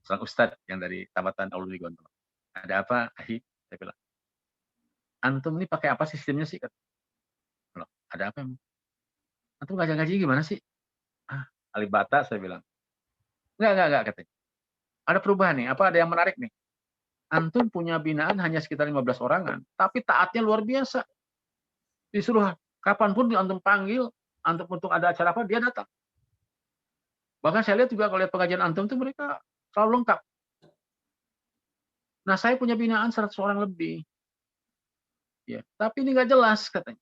sang ustadz yang dari Tamatan Alumni Gontor. Ada apa, akhi? Saya bilang, antum ini pakai apa sistemnya sih? Loh, ada apa emang? Antum ngaji gimana sih? Alibata, saya bilang. Enggak, katanya. Ada perubahan nih, apa ada yang menarik nih? Antum punya binaan hanya sekitar 15 orangan, tapi taatnya luar biasa. Disuruh kapanpun antum panggil, antum untuk ada acara apa, dia datang. Bahkan saya lihat juga kalau lihat pengajian antum tuh mereka selalu lengkap. Nah, saya punya binaan 100 orang lebih. Ya, tapi ini nggak jelas katanya.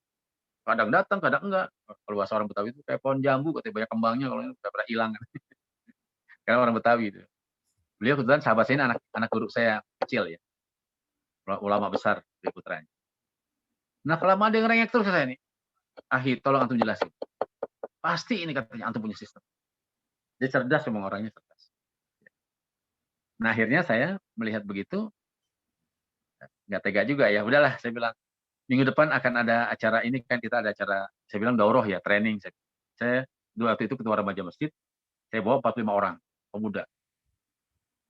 Kadang datang, kadang enggak. Kalau bahasa orang Betawi itu kayak pohon jambu, katanya banyak kembangnya, kalau udah pada hilang. Karena orang Betawi itu. Beliau kebetulan sahabat saya ini anak guru saya kecil ya. Ulama besar di putranya. Nah, kalau ada yang rengek terus saya ini, Ahi, tolong antum jelasin. Pasti ini katanya antum punya sistem. Dia cerdas, memang orangnya cerdas. Nah, akhirnya saya melihat begitu, nggak tega juga ya. Udahlah, saya bilang, minggu depan akan ada acara ini, kan kita ada acara, saya bilang daurah ya, training. Saya waktu itu ketua remaja masjid, saya bawa 45 orang, pemuda.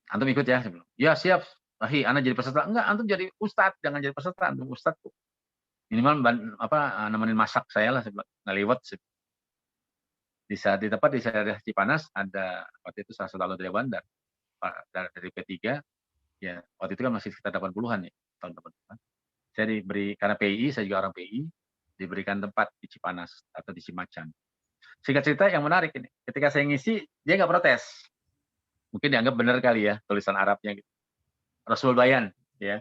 Antum ikut ya? Saya bilang, ya siap. Ahi, anak jadi peserta. Enggak, antum jadi ustadz, jangan jadi peserta, antum ustadz. Minimal nemenin masak saya lah, ngeliwat. Di tempat di daerah Cipanas ada waktu itu salah satu alumni dari Bandar dari P3 ya, waktu itu kan masih sekitar 80-an ya, tahun 80-an. Saya diberi, karena PI, saya juga orang PI, diberikan tempat di Cipanas atau di Cimacan. Singkat cerita yang menarik ini, ketika saya ngisi dia nggak protes, mungkin dianggap benar kali ya tulisan Arabnya gitu, Rasul Bayan ya,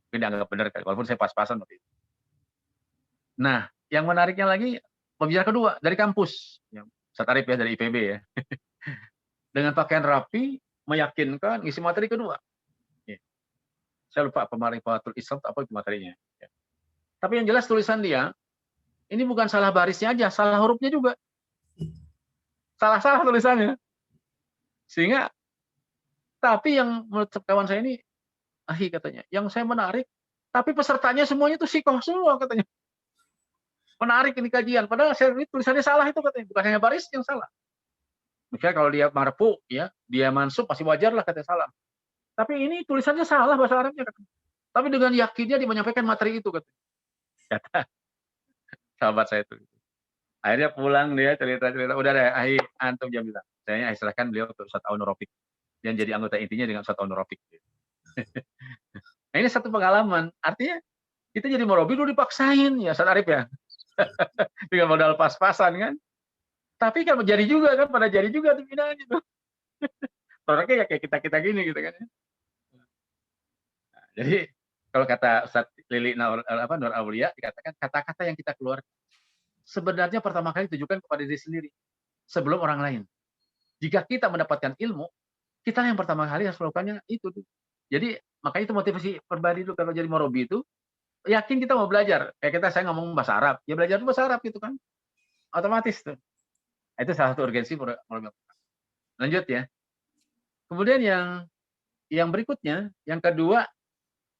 mungkin dianggap benar kali, walaupun saya pas-pasan waktu itu. Nah, yang menariknya lagi, pembicara kedua dari kampus, Ustaz Arif ya, dari IPB ya. Dengan pakaian rapi, meyakinkan, ngisi materi kedua. Ya. Saya lupa Ma'rifatul Islam apa itu materinya. Ya. Tapi yang jelas tulisan dia, ini bukan salah barisnya aja, salah hurufnya juga. Salah-salah tulisannya. Sehingga, tapi yang menurut kawan saya ini, Ahi katanya, yang saya menarik, tapi pesertanya semuanya itu sikoh semua katanya. Menarik ini kajian, padahal saya ini tulisannya salah itu katanya, bukan hanya baris yang salah. Misalnya kalau dia marfu, ya, dia mansub pasti wajar lah katanya salah. Tapi ini tulisannya salah bahasa Arabnya katanya. Tapi dengan yakinnya dia menyampaikan materi itu katanya. Kata sahabat saya itu. Akhirnya pulang dia cerita-cerita, udah deh, Ahi, antum jam bilang. Saya serahkan beliau ke Ustaz Aun Rafiq. Yang jadi anggota intinya dengan Ustaz Aun Rafiq. Nah, ini satu pengalaman. Artinya kita jadi murabi dulu dipaksain ya, Ustaz Arif ya. Dengan modal pas-pasan kan. Tapi kan jadi juga kan, pada jadi juga di bidang gitu. Produknya ya kayak kita gini gitu kan. Nah, jadi kalau kata Ustaz Lili Nur Aulia dikatakan kata-kata yang kita keluarkan sebenarnya pertama kali ditujukan kepada diri sendiri sebelum orang lain. Jika kita mendapatkan ilmu, kita yang pertama kali harus melakukannya itu. Jadi makanya itu motivasi pribadi dulu kalau jadi murabi itu, yakin kita mau belajar. Kayak saya ngomong bahasa Arab, ya belajar bahasa Arab gitu kan. Otomatis tuh. Itu salah satu urgensi murabi. Lanjut ya. Kemudian yang berikutnya, yang kedua,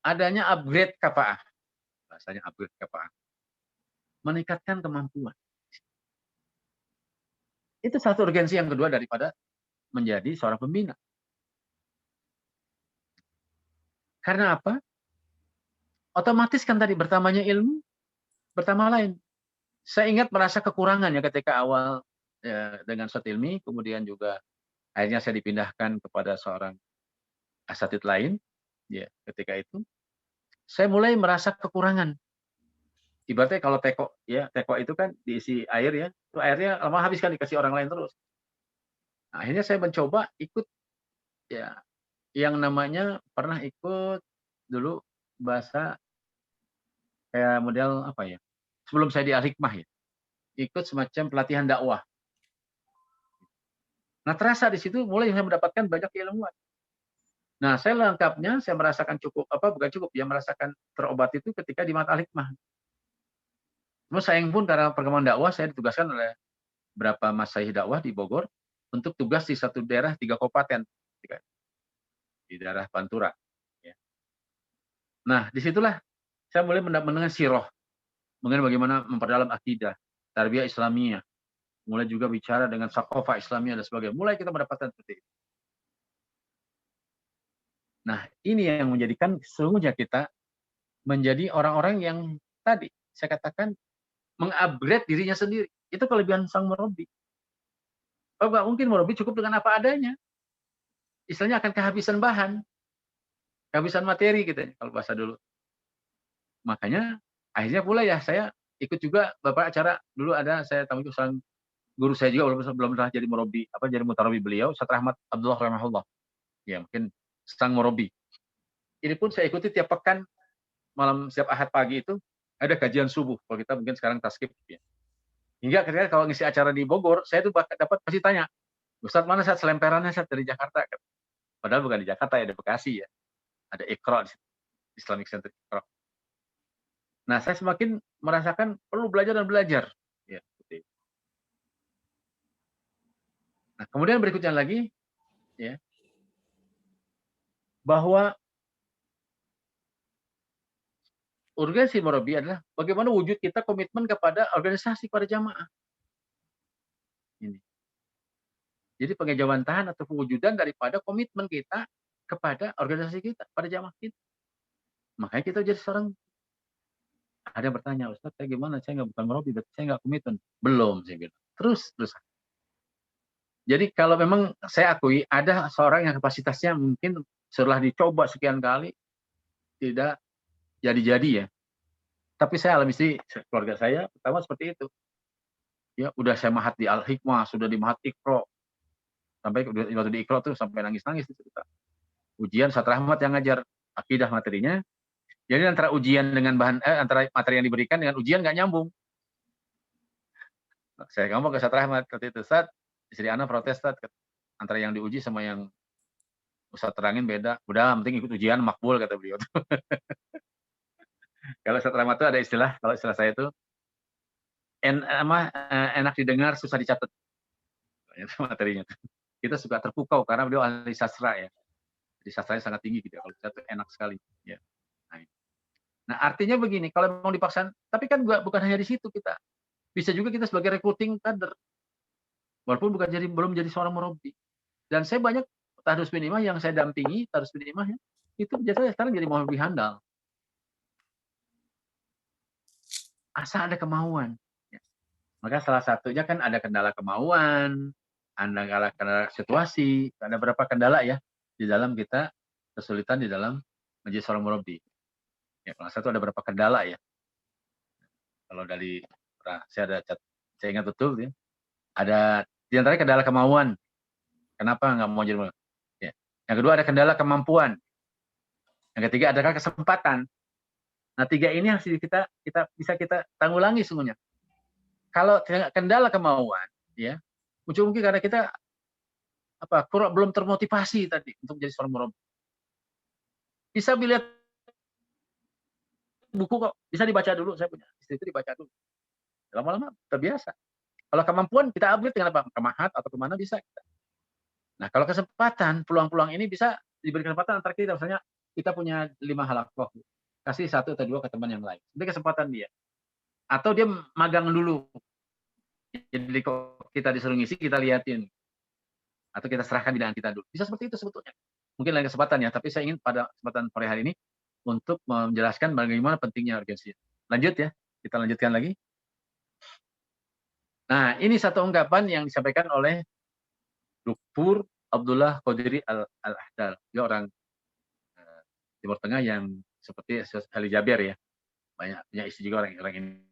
adanya upgrade kafaah. bahasanya upgrade kapal, meningkatkan kemampuan. Itu satu urgensi yang kedua daripada menjadi seorang pembina. Karena apa? Otomatis kan tadi bertambahnya ilmu, bertambah lain. Saya ingat merasa kekurangan ya ketika awal dengan Ustadz Ilmi, kemudian juga akhirnya saya dipindahkan kepada seorang asatidz lain. Ya, ketika itu saya mulai merasa kekurangan. Ibaratnya kalau teko, ya teko itu kan diisi air ya, itu airnya lama habis kan dikasih orang lain terus. Nah, akhirnya saya mencoba ikut ya yang namanya pernah ikut dulu bahasa kayak model apa ya? Sebelum saya di Al-Hikmah ya, ikut semacam pelatihan dakwah. Nah, terasa di situ mulai saya mendapatkan banyak keilmuan. Nah, saya lengkapnya saya merasakan cukup bukan cukup ya, merasakan terobati itu ketika di Mata Al-Hikmah. Cuma sayang pun karena perkembangan dakwah saya ditugaskan oleh beberapa masyayikh dakwah di Bogor untuk tugas di satu daerah 3 kabupaten di daerah Pantura. Ya. Nah, disitulah saya mulai mendengar sirah, mengenai bagaimana memperdalam akidah, tarbiyah Islamiyah, mulai juga bicara dengan sakofah Islamiyah dan sebagainya. Mulai kita mendapatkan seperti itu. Nah, ini yang menjadikan sesungguhnya kita menjadi orang-orang yang tadi saya katakan mengupgrade dirinya sendiri. Itu kelebihan sang murabi. Oh, nggak mungkin murabi cukup dengan apa adanya. Istilahnya akan kehabisan bahan, kehabisan materi gitu ya, kalau bahasa dulu. Makanya akhirnya pula ya saya ikut juga beberapa acara. Dulu ada saya tamu seorang guru saya juga belum pernah jadi murabi, jadi mutarabi beliau, Ustaz Rahmat Abdullah rahimahullah. Ya, mungkin sang murabi. Ini pun saya ikuti tiap pekan malam setiap Ahad pagi itu ada kajian subuh. Kalau kita mungkin sekarang taskib ya. Hingga ketika kalau ngisi acara di Bogor, saya tuh dapat pasti tanya, Ustaz mana saat selemperannya saat dari Jakarta? Padahal bukan di Jakarta ya, di Bekasi ya. Ada Iqra di Islamic Center Iqra. Nah, saya semakin merasakan perlu belajar dan belajar. Ya, seperti itu. Nah, kemudian berikutnya lagi, ya, bahwa urgensi murabi adalah bagaimana wujud kita komitmen kepada organisasi pada jamaah. Ini. Jadi pengejawantahan atau pewujudan daripada komitmen kita kepada organisasi kita, pada jamaah kita. Makanya kita jadi seorang, ada yang bertanya, Ustaz, saya gimana? Saya bukan murabi, berarti saya nggak komitmen. Belum, saya bilang. Terus. Jadi kalau memang saya akui ada seorang yang kapasitasnya mungkin setelah dicoba sekian kali tidak jadi-jadi ya. Tapi saya alami sih keluarga saya pertama seperti itu. Ya, udah saya mahat di Al-Hikmah, sudah di mahat Iqra. Sampai waktu di Iqra tuh sampai nangis-nangis cerita. Ujian Ustaz Rahmat yang ngajar akidah materinya. Jadi antara ujian dengan antara materi yang diberikan dengan ujian nggak nyambung. Saya ngomong ke Ustaz Rahmat waktu itu, Ustaz, istri Ana protes, Ustaz, antara yang diuji sama yang Ustaz terangin beda. Udah, penting ikut ujian makbul kata beliau. Kalau Ustaz Rahmat itu ada istilah, kalau istilah saya itu enak didengar, susah dicatat. Itu materinya. Kita suka terpukau karena beliau ahli sastra ya. Jadi sastranya sangat tinggi gitu. Kalau kita tuh enak sekali. Ya. Nah, artinya begini, kalau mau dipaksa, tapi kan bukan hanya di situ kita. Bisa juga kita sebagai recruiting kader. Walaupun belum jadi seorang murabi. Dan saya banyak tahdus minimah yang saya dampingi, tahdus minimah ya, itu biasanya sekarang jadi murabi handal. Asal ada kemauan. Ya. Maka salah satunya kan ada kendala kemauan, ada kendala situasi, ada beberapa kendala ya di dalam kita kesulitan di dalam menjadi seorang murabi. Ya, salah satu ada beberapa kendala ya. Kalau dari saya ingat betul ya. Ada di antaranya kendala kemauan. Kenapa nggak mau jadi murabi? Ya. Yang kedua ada kendala kemampuan. Yang ketiga adalah kesempatan. Nah, 3 ini harus bisa kita tanggulangi semuanya. Kalau kendala kemauan, ya, mungkin karena kita belum termotivasi tadi untuk menjadi seorang murabi. Bisa lihat buku kok, bisa dibaca dulu, saya punya istri itu dibaca dulu. Lama-lama terbiasa. Kalau kemampuan kita upgrade dengan apa? Ke mahat atau kemana bisa kita. Nah, kalau kesempatan, peluang-peluang ini bisa diberi kesempatan antara kita, misalnya kita punya 5 halakoh. kasih 1 atau 2 ke teman yang lain. Ini kesempatan dia. Atau dia magang dulu. Jadi kok kita disuruh ngisi, kita liatin. Atau kita serahkan binaan kita dulu. Bisa seperti itu sebetulnya. Mungkin lain kesempatan ya, tapi saya ingin pada kesempatan sore hari ini untuk menjelaskan bagaimana pentingnya urgensi. Lanjut ya, kita lanjutkan lagi. Nah, ini satu ungkapan yang disampaikan oleh Dr. Abdullah Qadiri Al-Ahdal. Dia orang Timur Tengah yang seperti Ali Jaber ya. Banyak punya istri juga orang ini.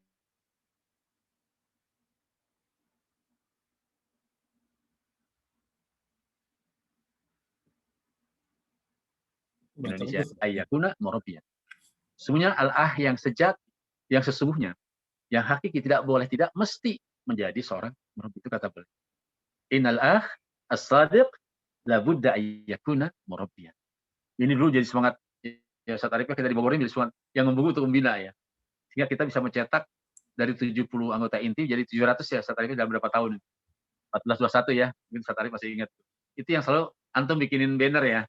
Indonesia ayakuna murabiyan. Semuanya al-ah yang sesungguhnya, yang hakiki tidak boleh tidak mesti menjadi seorang murabi, itu kata beliau. Innal ah as-sadiq la budda ayyakuna murabbiyan. Ini dulu jadi semangat ya Ustaz Arifnya kita di Bogor ini jadi semangat yang membuku untuk membina ya. Sehingga kita bisa mencetak dari 70 anggota inti jadi 700 ya Ustaz Arifnya dalam berapa tahun? 1421 ya. Mungkin Ustaz Arif masih ingat. Itu yang selalu antum bikinin banner ya.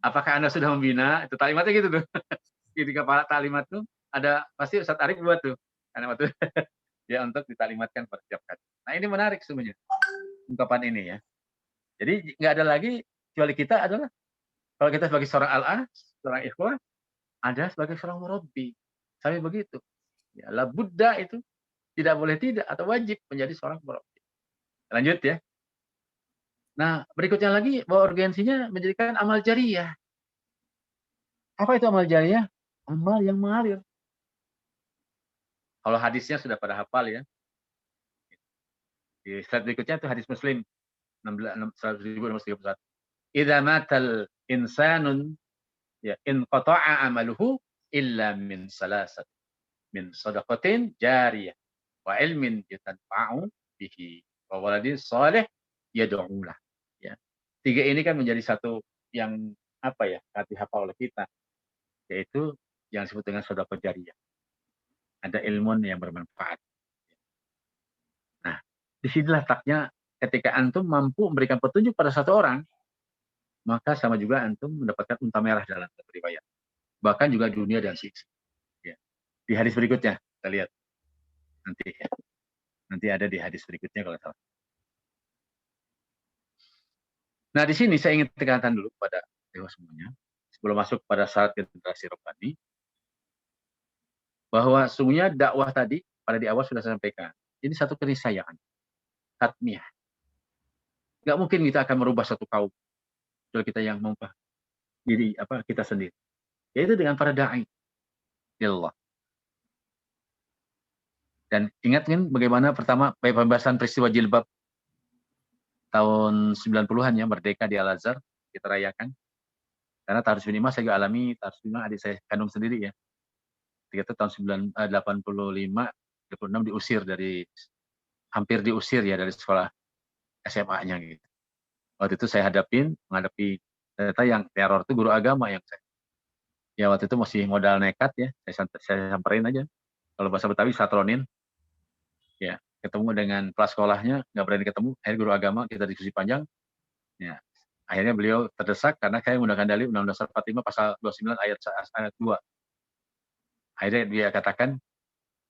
Apakah Anda sudah membina? Itu kalimatnya gitu tuh. Di kepala kalimat tuh ada pasti Ustaz Arif buat tuh. Kalimat tuh ya untuk ditalimatkan pada setiap kali. Nah, ini menarik sebenarnya ungkapan ini ya. Jadi nggak ada lagi kecuali kita adalah kalau kita sebagai seorang al-ah, seorang ikhwah, ada sebagai seorang murabbi. Sampai begitu. Ya, la Buddha itu tidak boleh tidak atau wajib menjadi seorang murabbi. Lanjut ya. Nah, berikutnya lagi bahwa urgensinya menjadikan amal jariyah. Apa itu amal jariyah? Amal yang mengalir. Kalau hadisnya sudah pada hafal ya. Di slide berikutnya itu hadis Muslim 1631. Idza matal insanun ya in qata'a amaluhu illa min salasat. Min shadaqatin jariyah wa ilmin yatanfa'u bihi wa waladin salih yad'u lah. Ya. 3 ini kan menjadi satu yang apa ya, dihafal oleh kita, yaitu yang disebut dengan sedekah jariyah. Ada ilmu yang bermanfaat. Nah, disinilah taknya ketika antum mampu memberikan petunjuk pada satu orang, maka sama juga antum mendapatkan unta merah dalam satu riwayat. Bahkan juga dunia dan sisi. Ya. Di hadis berikutnya, kita lihat. Nanti ya. Nanti ada di hadis berikutnya kalau salah. Nah, di sini saya ingin tekankan dulu pada dewa semuanya, sebelum masuk pada syarat generasi robbani, bahwa sungguhnya dakwah tadi pada di awal sudah saya sampaikan. Ini satu keniscayaan, hatmiyah. Nggak mungkin kita akan merubah satu kaum kalau kita yang mengubah diri kita sendiri. Yaitu dengan para dai Allah. Dan ingat kan bagaimana pertama pembahasan peristiwa jilbab tahun 90-an ya, merdeka di Al-Azhar kita rayakan. Karena Taharus bin Imam saya juga alami, Taharus bin Imam adik saya kandung sendiri ya. Ketika itu tahun 86 diusir hampir diusir ya dari sekolah SMA-nya gitu. Waktu itu saya menghadapi ternyata yang teror itu guru agama yang ya waktu itu masih modal nekat ya, saya samperin aja. Kalau bahasa Betawi satronin. Ya, ketemu dengan kepala sekolahnya, nggak berani ketemu, akhirnya guru agama, kita diskusi panjang. Ya, akhirnya beliau terdesak karena saya menggunakan dalil Undang-Undang 45 pasal 29 ayat 2. Akhirnya dia katakan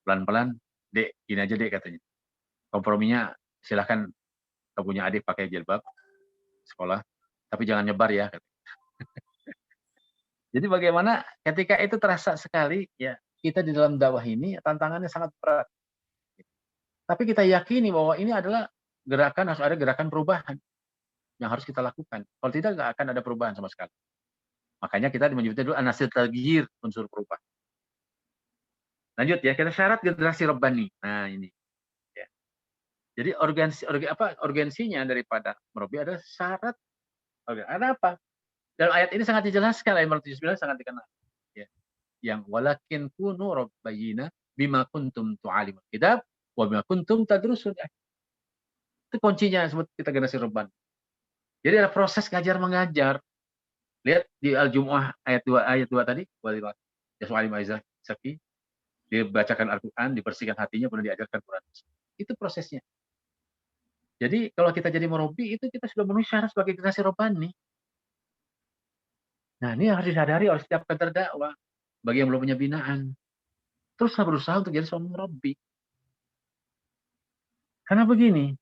pelan-pelan, Dek, gini aja Dek katanya. Komprominya silahkan kau punya adik pakai jilbab sekolah, tapi jangan nyebar ya. Jadi bagaimana ketika itu terasa sekali ya kita di dalam dakwah ini tantangannya sangat berat. Tapi kita yakini bahwa ini adalah harus ada gerakan perubahan yang harus kita lakukan. Kalau tidak nggak akan ada perubahan sama sekali. Makanya kita menyebutnya dulu anasir taghyir, unsur perubahan. Lanjut ya, kita syarat generasi Rabbani. Nah ini. Ya. Jadi urgensinya daripada murabi adalah syarat. Karena apa? Dalam ayat ini sangat dijelaskan, ayat 79 sangat dikenal. Ya. Yang walakin kunu rabbayina bima kuntum tu'alimul kitab wa bima kuntum tadrusun. Itu kuncinya sebut kita generasi Rabbani. Jadi ada proses ngajar mengajar. Lihat di Al-Jumu'ah ayat 2 tadi, dibacakan Al-Quran, dibersihkan hatinya, kemudian diajarkan Quran. Itu prosesnya. Jadi kalau kita jadi murabi itu kita sudah memenuhi syarat sebagai generasi Rabbani. Nah ini harus disadari oleh setiap terdakwa. bagi yang belum punya binaan. Teruslah berusaha untuk jadi seorang murabbi. Karena begini,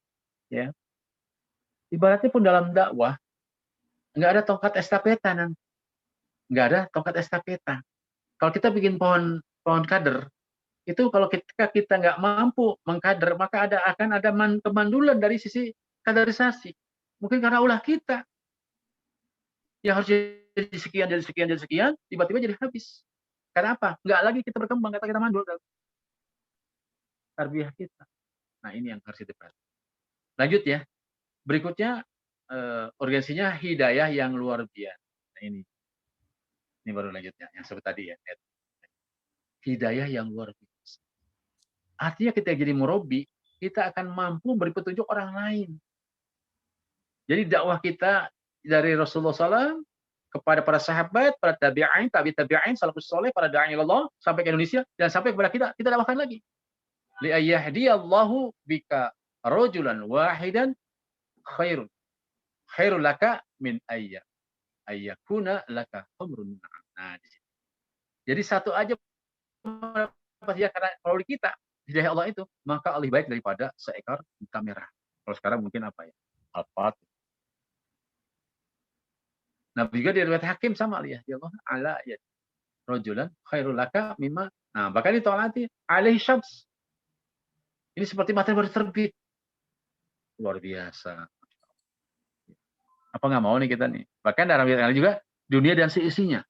ya, ibaratnya pun dalam dakwah, nggak ada tongkat estafeta, nggak ada tongkat estafeta. Kalau kita bikin pohon kader, itu kalau kita nggak mampu mengkader, maka akan ada kemandulan dari sisi kaderisasi. Mungkin karena ulah kita yang harus jadi sekian, jadi sekian, jadi sekian, tiba-tiba jadi habis. Karena apa? Nggak lagi kita berkembang, kata kita mandul dalam tarbiyah kita. Nah, ini yang harus kita perhatikan. Lanjut ya. Berikutnya urgensinya hidayah yang luar biasa. Nah, ini baru lanjutnya yang seperti tadi ya. Hidayah yang luar biasa. Artinya kita jadi murabi, kita akan mampu beri petunjuk orang lain. Jadi dakwah kita dari Rasulullah SAW kepada para sahabat, para tabi'in, tabi'in, salafus soleh, para da'i Allah sampai ke Indonesia dan sampai kepada kita dakwahkan lagi. Li ayyahdiyallahu bika rajulan wahidan khairun laka min ayyakuna laka humrun na'am. Nah, di sini. Jadi satu aja pasti karena melalui kita hidayah Allah itu, maka lebih baik daripada seekor unta merah. Kalau sekarang mungkin apa ya? Alphard. Nah, juga di riwayat Hakim sama ya. Ya Allah ala ya rajulan khairul laka mimma. Nah, bahkan ditolati alaihi syams. Ini seperti matahari baru terbit. Luar biasa. Apa nggak mau nih kita nih? Bahkan dalam riwayat juga dunia dan seisinya.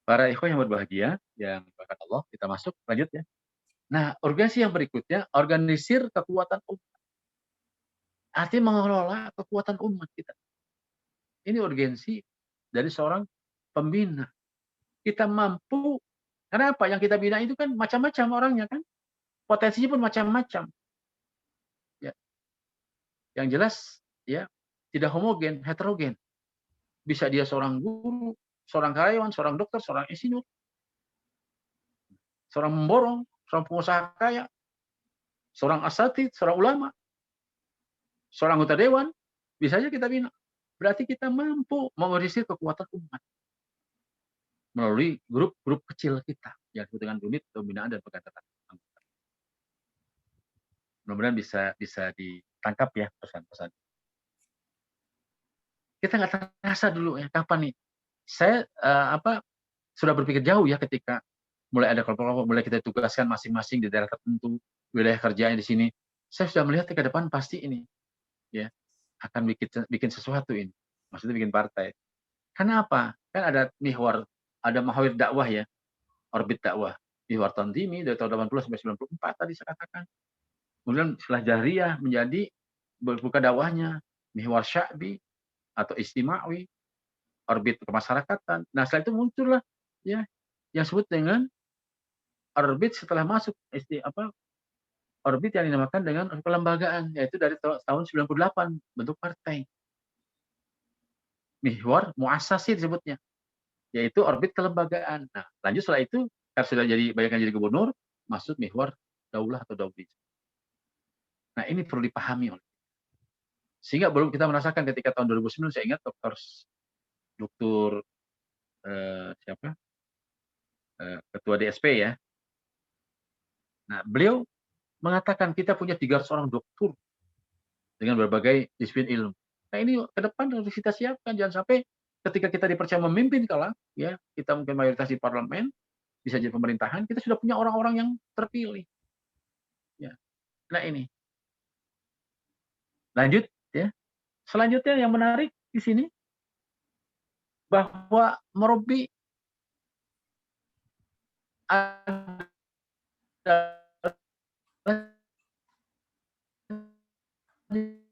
Para ikhwan yang berbahagia, yang diberkahi Allah, kita masuk lanjut ya. Nah, urgensi yang berikutnya, organisir kekuatan umat. Artinya mengelola kekuatan umat kita. Ini urgensi dari seorang pembina. Kita mampu, karena apa? Yang kita bina itu kan macam-macam orangnya kan. Potensinya pun macam-macam. Ya. Yang jelas, ya tidak homogen, heterogen. Bisa dia seorang guru, seorang karyawan, seorang dokter, seorang insinyur, seorang memborong, seorang pengusaha kaya, seorang asatid, seorang ulama, seorang anggota dewan, bisa saja kita bina. Berarti kita mampu mengorganisir kekuatan umat melalui grup-grup kecil kita yang disebut dengan unit pembinaan dan pengangkatan anggota. Mudah-mudahan bisa ditangkap ya pesan-pesan. Kita nggak terasa dulu ya kapan nih. Saya sudah berpikir jauh ya ketika mulai ada kelompok-kelompok, mulai kita tugaskan masing-masing di daerah tertentu, wilayah kerjanya di sini. Saya sudah melihat ke depan pasti ini ya akan bikin sesuatu ini. Maksudnya bikin partai. Karena apa? Kan ada mihwar, ada mahawir dakwah ya, orbit dakwah. Mihwar Tandimi dari tahun 80 sampai 94 tadi saya katakan. Kemudian setelah Jahriyah menjadi buka dakwahnya, mihwar sya'bi atau istimawi, orbit kemasyarakatan. Nah, setelah itu muncullah ya yang disebut dengan orbit setelah masuk orbit yang dinamakan dengan kelembagaan, yaitu dari tahun 98 bentuk partai. Mihwar muasasi disebutnya, yaitu orbit kelembagaan. Nah, lanjut setelah itu karena sudah banyak yang jadi gubernur, masuk mihwar daulah atau dauli. Nah, ini perlu dipahami oleh. Sehingga belum kita merasakan ketika tahun 2009 saya ingat Dr. Siapa? Ketua DSP ya. Nah, beliau mengatakan kita punya 300 orang doktor dengan berbagai disiplin ilmu. Nah, ini ke depan harus kita siapkan, jangan sampai ketika kita dipercaya memimpin ya kita mungkin mayoritas di parlemen, bisa jadi pemerintahan, kita sudah punya orang-orang yang terpilih. Ya. Nah, ini. Lanjut ya. Selanjutnya yang menarik di sini bahwa murabi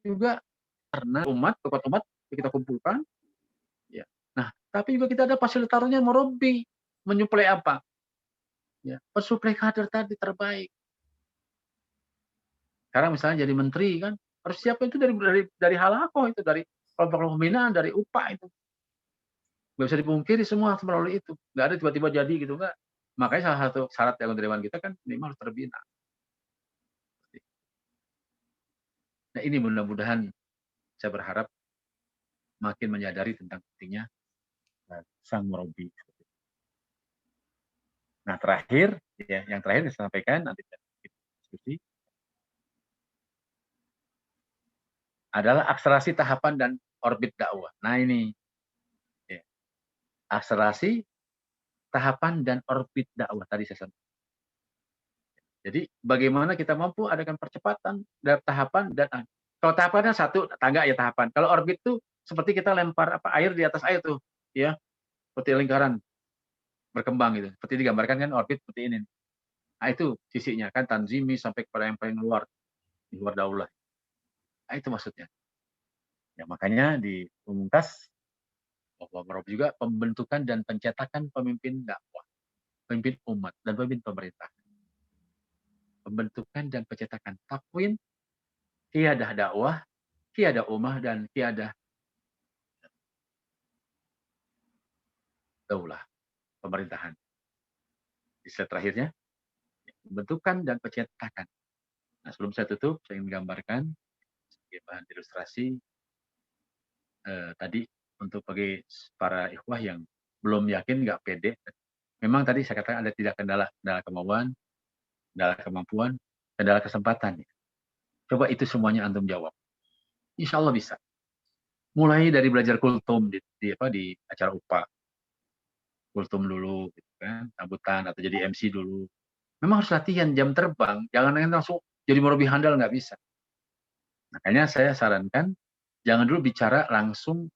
juga karena kekuatan umat kita kumpulkan ya. Nah, tapi juga kita ada fasilitatornya murabi, menyuplai apa? Ya, mensuplai kader tadi terbaik. Sekarang misalnya jadi menteri kan harus siapa itu dari halakoh itu, dari kelompok pembinaan, dari UPA itu. Nggak bisa dipungkiri semua melalui itu. Nggak ada tiba-tiba jadi gitu, nggak. Makanya salah satu syarat anggota dewan kita kan minimal harus terbina. Nah, ini mudah-mudahan saya berharap makin menyadari tentang pentingnya sang murabi. Nah, terakhir, ya, yang terakhir saya sampaikan nanti kita diskusi adalah akselerasi tahapan dan orbit dakwah. Nah, ini ya, akselerasi tahapan dan orbit dakwah tadi saya sampaikan. Jadi bagaimana kita mampu adakan percepatan dan tahapan dan kalau tahapannya satu tangga ya tahapan. Kalau orbit itu seperti kita lempar air di atas air tuh, ya, seperti lingkaran berkembang gitu. Seperti digambarkan kan orbit seperti ini. Nah, itu sisinya kan tanzimi sampai kepada yang paling luar, di luar daulah. Nah, itu maksudnya. Ya, makanya di Pemungkas bahwa juga pembentukan dan pencetakan pemimpin dakwah, pemimpin umat dan pemimpin pemerintah. Pembentukan dan pencetakan takwin, qiyadah dakwah, qiyadah ummah dan qiyadah daulah, pemerintahan. Di slide terakhirnya, pembentukan dan pencetakan. Nah, sebelum saya tutup, saya ingin menggambarkan sebagai bahan ilustrasi tadi untuk bagi para ikhwah yang belum yakin, nggak pede. Memang tadi saya katakan ada tidak kendala kemauan, kendala kemampuan, kendala kesempatan. Coba itu semuanya antum jawab. Insya Allah bisa. Mulai dari belajar kultum di acara UPA. Kultum dulu, gitu kan, sambutan atau jadi MC dulu. Memang harus latihan jam terbang, jangan langsung jadi murabi handal, nggak bisa. Makanya saya sarankan jangan dulu bicara langsung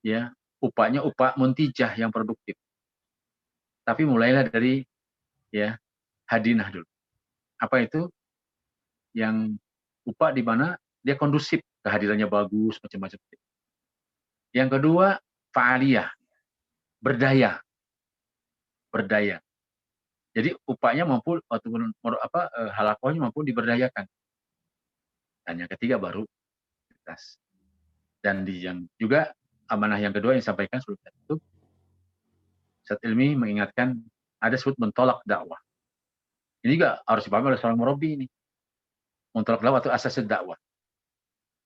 ya upahnya upah muntijah yang produktif. Tapi mulailah dari ya hadinah dulu. Apa itu? Yang upah di mana dia kondusif, kehadirannya bagus, macam-macam. Yang kedua, fa'aliyah, berdaya. Berdaya. Jadi upahnya mampu halakohnya mampu diberdayakan. Dan yang ketiga baru aktivitas. Dan yang juga amanah yang kedua yang disampaikan sebelum itu, Ustaz Ilmi mengingatkan ada sebut mentolak dakwah. Ini juga harus dipahami oleh seorang murabi ini. Mentolak dakwah itu asas dakwah.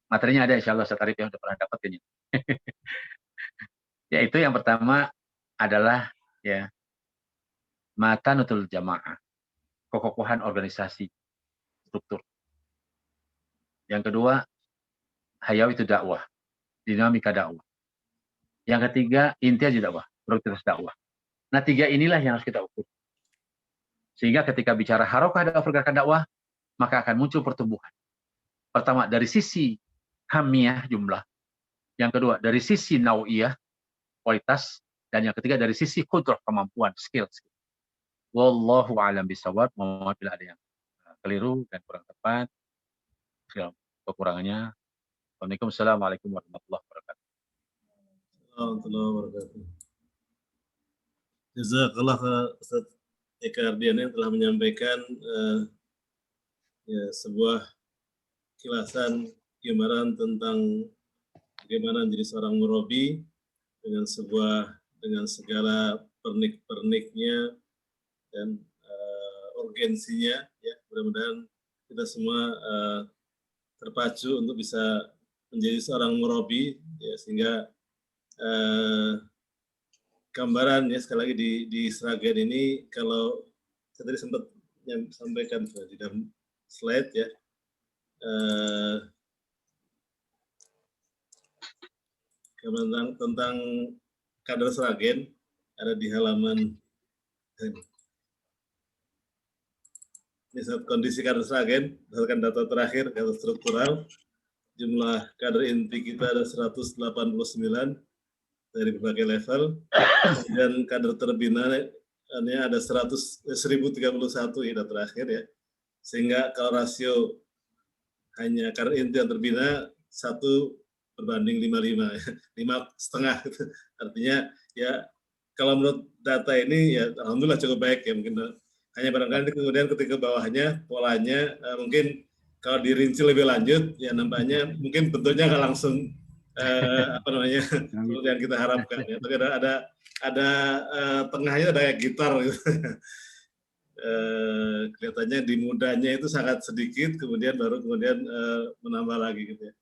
Materinya ada insya Allah Ustaz Arif yang sudah pernah dapat ini. Yaitu yang pertama adalah ya matanutul jamaah, kekokohan organisasi struktur. Yang kedua, hayau itu dakwah, dinamika dakwah. Yang ketiga, inti dakwah, produktivitas dakwah. Nah, tiga inilah yang harus kita ukur. Sehingga ketika bicara harokah dakwah, pergerakan dakwah, maka akan muncul pertumbuhan. Pertama, dari sisi hamiyah jumlah. Yang kedua, dari sisi nau'iyah, kualitas. Dan yang ketiga, dari sisi kudrah, kemampuan, skill. Wallahu a'lam bishawab. Mohon bila ada yang keliru dan kurang tepat. Segala kekurangannya. Waalaikumsalam warahmatullahi wabarakatuh. Warahmatullahi wabarakatuh. Jazakallah Ustaz Eka Ardian yang telah menyampaikan ya, sebuah kilasan gambaran tentang bagaimana menjadi seorang murabi dengan segala pernik-perniknya dan urgensinya. Ya, mudah-mudahan kita semua terpacu untuk bisa menjadi seorang murabi, ya, sehingga gambaran ya sekali lagi di Sragen ini, kalau saya tadi sempat sampaikan di dalam slide ya, gambaran tentang kader Sragen ada di halaman ini. Saat kondisi kader Sragen berdasarkan data terakhir data struktural, jumlah kader inti kita ada 189 dari berbagai level, dan kader terbina ada 1031 ya terakhir ya, sehingga kalau rasio hanya kader inti yang terbina 1/55 ya, 5,5 gitu. Artinya ya kalau menurut data ini ya alhamdulillah cukup baik ya, mungkin hanya barangkali kemudian ketika bawahnya polanya mungkin kalau dirinci lebih lanjut ya nampaknya mungkin bentuknya nggak langsung seperti yang kita harapkan ya. Tapi ada tengahnya ada kayak gitar gitu. Kelihatannya di mudanya itu sangat sedikit, kemudian menambah lagi gitu ya.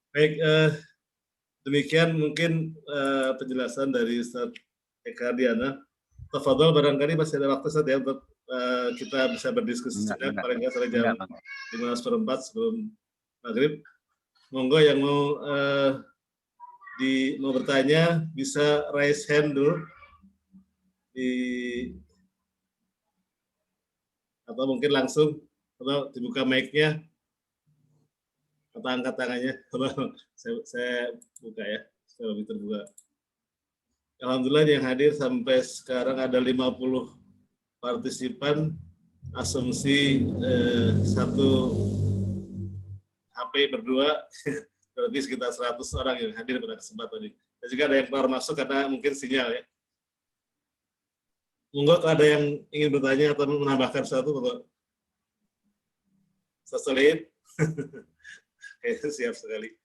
Baik, Demikian mungkin penjelasan dari Ustaz Eka Diana. Tafadhol, barangkali masih ada waktu Ustaz ya untuk kita bisa berdiskusi sejenak, paling nggak sampai jam 15:04 sebelum maghrib. Monggo yang mau mau bertanya bisa raise hand dulu atau mungkin langsung atau dibuka mic-nya atau angkat tangannya. saya buka ya, supaya lebih terbuka. Alhamdulillah yang hadir sampai sekarang ada 50 partisipan, asumsi satu HP berdua, berarti sekitar 100 orang yang hadir pada kesempatan ini. Dan juga ada yang keluar masuk karena mungkin sinyal ya. Monggo kalau ada yang ingin bertanya atau menambahkan sesuatu, monggo. Sesalihin. Siap sekali.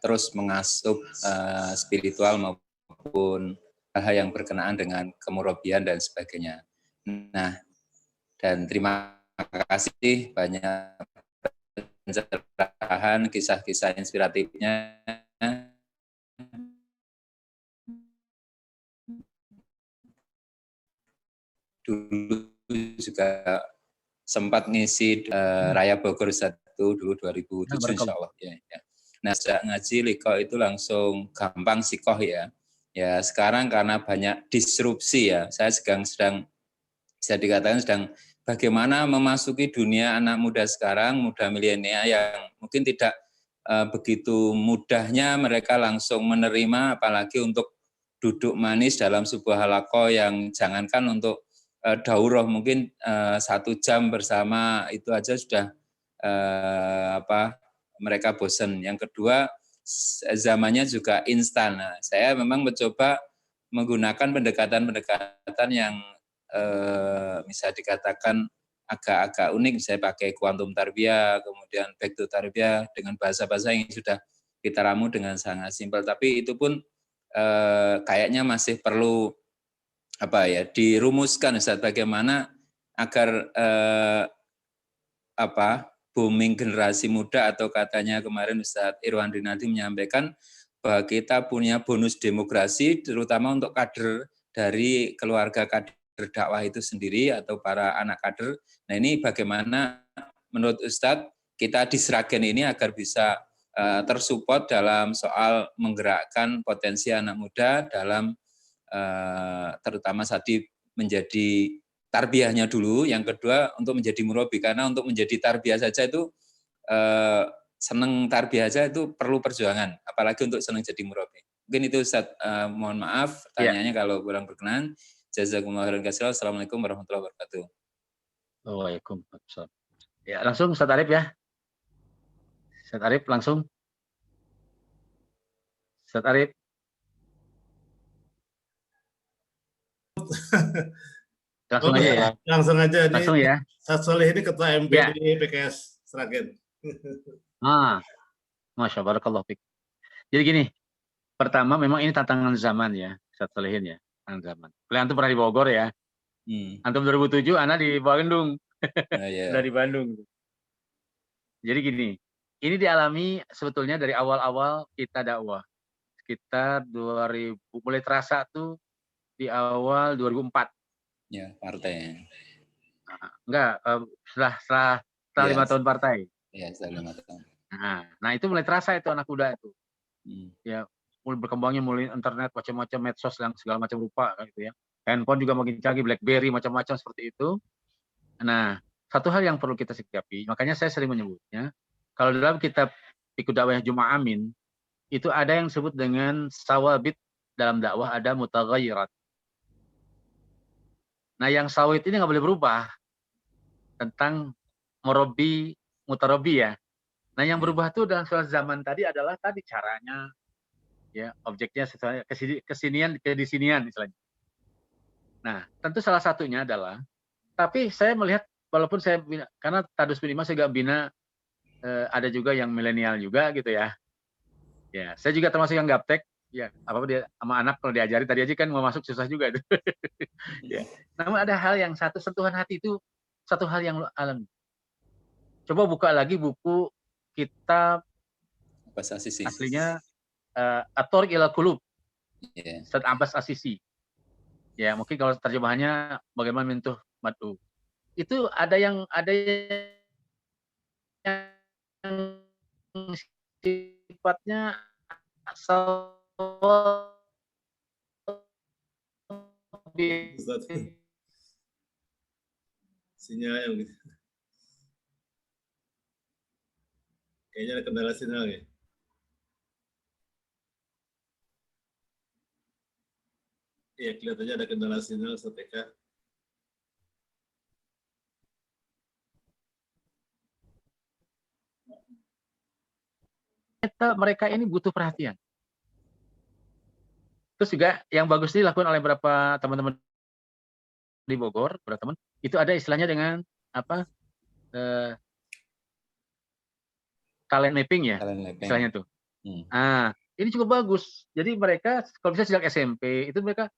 Terus mengasup spiritual maupun hal yang berkenaan dengan kemurabian dan sebagainya. Nah, dan terima kasih banyak pencerahan, kisah-kisah inspiratifnya. Dulu juga sempat ngisi Raya Bogor 1 dulu 2007 insya Allah. Ya. Nah, sejak ngaji Liqo itu langsung gampang sikoh ya. Ya sekarang karena banyak disrupsi ya, saya sedang bisa dikatakan sedang bagaimana memasuki dunia anak muda sekarang, muda milenial yang mungkin tidak begitu mudahnya mereka langsung menerima, apalagi untuk duduk manis dalam sebuah halaqah yang jangankan untuk daurah mungkin 1 jam bersama itu aja sudah mereka bosan. Yang kedua, zamannya juga instan. Nah, saya memang mencoba menggunakan pendekatan-pendekatan yang bisa dikatakan agak-agak unik. Saya pakai kuantum tarbiyah, kemudian back to tarbiyah dengan bahasa-bahasa yang sudah kita ramu dengan sangat simpel. Tapi itu pun kayaknya masih perlu dirumuskan, Ustaz, bagaimana agar booming generasi muda, atau katanya kemarin Ustadz Irwan Dinadi menyampaikan bahwa kita punya bonus demokrasi terutama untuk kader dari keluarga kader dakwah itu sendiri atau para anak kader. Nah, ini bagaimana menurut Ustadz kita di Sragen ini agar bisa tersupport dalam soal menggerakkan potensi anak muda dalam terutama tadi menjadi tarbiyahnya dulu, yang kedua untuk menjadi murabi, karena untuk menjadi tarbiyah saja itu seneng tarbiyah saja itu perlu perjuangan, apalagi untuk seneng jadi murabi. Mungkin itu Ustaz, mohon maaf tanyanya kalau kurang berkenan. Jazakumullah khairan katsiran. Assalamualaikum warahmatullahi wabarakatuh. Waalaikumsalam. Ya, langsung Ustaz Arif ya. Ustaz Arif langsung. Ustaz Arif. Langsung aja ya. Langsung aja. Langsung ya. Ustaz Soleh ini ketua MPD PKS Sragen. Masya Allah, barakallahu fiik. Jadi gini, pertama memang ini tantangan zaman ya, Ustaz Solehin ya, tantangan zaman. Antum pernah di Bogor ya. Antum 2007, Ana di Bandung. Dari Bandung. Jadi gini, ini dialami sebetulnya dari awal-awal kita dakwah. Sekitar 2000, mulai terasa tuh di awal 2004. Ya, partai. Enggak, setelah 5 tahun partai. Ya, setelah 5 tahun. Nah, itu mulai terasa itu anak muda itu. Ya, mulai berkembangnya mulai internet, macam-macam medsos yang segala macam rupa gitu ya. Handphone juga makin canggih, BlackBerry macam-macam seperti itu. Nah, satu hal yang perlu kita sikapi, makanya saya sering menyebutnya, kalau dalam kitab Fikih Dakwah Jumat Amin, itu ada yang disebut dengan sawabit dalam dakwah, ada mutaghayyirat. Nah, yang sawit ini nggak boleh berubah tentang murabi, mutarabi ya. Nah, yang berubah itu dalam soal zaman tadi adalah tadi caranya, ya objeknya sesuai kesinian, kedisinian misalnya. Nah, tentu salah satunya adalah, tapi saya melihat walaupun saya bina, karena Tadus bin Imam saya juga bina, ada juga yang milenial juga gitu ya. Ya, saya juga termasuk yang gaptek. Ya, apa dia sama anak kalau diajari tadi aja kan mau masuk susah juga itu. Ya. Namun ada hal yang sentuhan hati itu satu hal yang alami. Coba buka lagi buku kitab Bahasa Sisi. aslinya At-Thariq ila Qulub, Ya. Ustaz Abbas As-Sisi. Ya, mungkin kalau terjemahannya bagaimana mentuh madu. Itu ada yang sifatnya asal Ustaz. Sinyalnya begitu. Kayaknya ada kendala sinyal ya. Iya, kelihatannya ada kendala sinyal Ustaz Eka. mereka ini butuh perhatian. Terus juga yang bagus dilakukan oleh beberapa teman-teman di Bogor, beberapa teman, itu ada istilahnya dengan apa? Talent mapping ya, Talent mapping. istilahnya tuh. Hmm. Ini cukup bagus. Jadi mereka kalau bisa sejak SMP itu mereka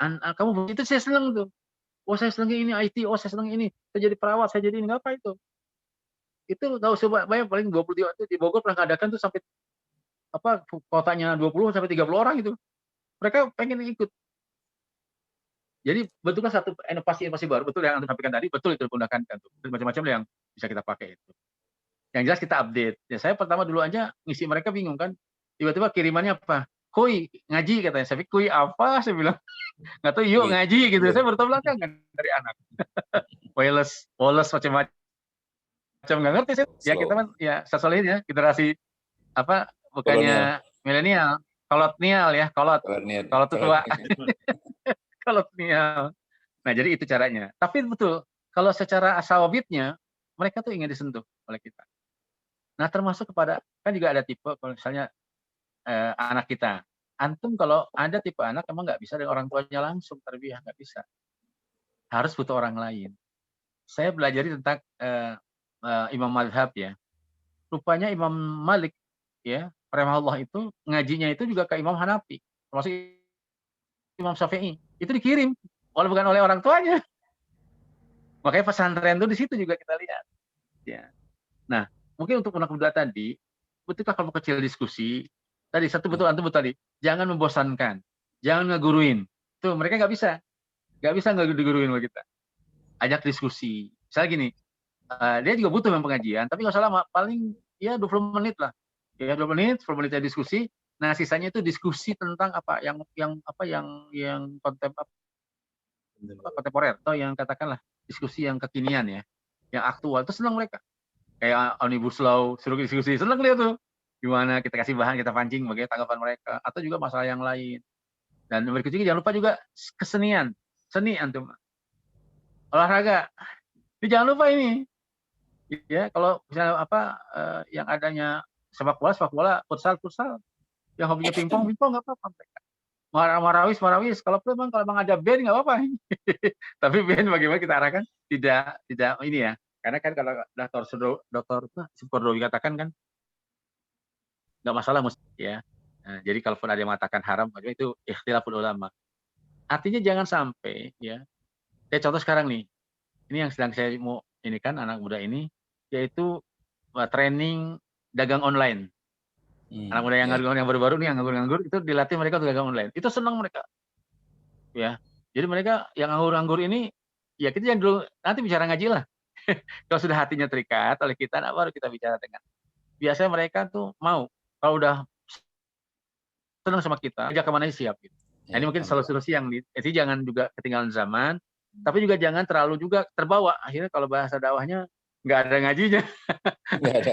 kamu itu saya senang tuh. Oh saya senang ini IT, oh saya senang ini. Saya jadi perawat, saya jadi ini apa itu? Itu tahu coba banyak paling 23 itu di Bogor pernah ngadakan tuh sampai apa kotanya 20 sampai 30 orang itu. Mereka pengen ikut. Jadi betulkan satu inovasi baru, betul yang Anda sampaikan tadi, betul itu gunakan kan tuh. Macam-macam yang bisa kita pakai itu. Yang jelas kita update. Ya saya pertama dulu aja ngisi mereka bingung kan. Tiba-tiba kirimannya apa? Kui ngaji katanya. Saya pikir kui apa? Saya bilang nggak tahu yuk ngaji gitu. Saya bertemu belakangan dari anak. Wireless macam-macam nggak ngerti sih. Ya kita kan ya sesolin ya generasi apa bukannya milenial, kolonial ya, kolot itu tua. Kolonial. Nah jadi itu caranya. Tapi betul kalau secara asawabitnya mereka tuh ingin disentuh oleh kita. Nah termasuk kepada kan juga ada tipe kalau misalnya anak kita. Antum kalau ada tipe anak emang nggak bisa dengan orang tuanya langsung tarbiyah, nggak bisa. Harus butuh orang lain. Saya belajar tentang Imam Madhab ya. Rupanya Imam Malik ya, rahimahullah itu ngajinya itu juga ke Imam Hanafi, termasuk Imam Syafi'i. Itu dikirim walau bukan oleh orang tuanya. Makanya pesantren itu di situ juga kita lihat. Ya. Nah, mungkin untuk anak muda tadi, betulkah kalau kecil diskusi, tadi satu betul antum betul tadi, jangan membosankan, jangan ngeguruin. Tuh mereka nggak bisa diguruin sama kita. Ajak diskusi. Misalnya gini, dia juga butuh memang pengajian, tapi nggak usah lama, paling ya 20 menit lah. Ya 20 menit ya diskusi. Nah sisanya itu diskusi tentang apa yang kontemporer atau yang katakanlah diskusi yang kekinian ya, yang aktual. Itu senang mereka. Kayak Omnibus Law, suruh diskusi, senang dia tuh. Gimana kita kasih bahan, kita pancing bagaimana tanggapan mereka, atau juga masalah yang lain. Dan berikutnya jangan lupa juga kesenian, seni antum. Olahraga. Jadi jangan lupa ini. Ya, kalau misalnya yang adanya sepak bola, futsal, yang hobinya pingpong nggak apa-apa mereka. Marawis, kalau memang ada band nggak apa-apa. Tapi band bagaimana kita arahkan tidak ini ya. Karena kan kalau Dr. Sukordowi katakan kan nggak masalah ya. Nah, jadi kalau pun ada yang mengatakan haram, itu ikhtilaful ulama. Artinya jangan sampai ya. Kayak contoh sekarang nih. Ini yang sedang saya mau ini kan anak muda ini yaitu training dagang online. Anak muda yang baru-baru nih yang nganggur itu dilatih mereka untuk dagang online. Itu senang mereka. Ya. Jadi mereka yang nganggur ini ya kita yang dulu nanti bicara ngaji lah. Kalau sudah hatinya terikat oleh kita, nah baru kita bicara dengan. Biasanya mereka tuh mau kalau udah senang sama kita, ajak kemana siap gitu. Nah, ini mungkin solusi yang jadi jangan juga ketinggalan zaman, tapi juga jangan terlalu juga terbawa. Akhirnya kalau bahasa dakwahnya nggak ada ngajinya.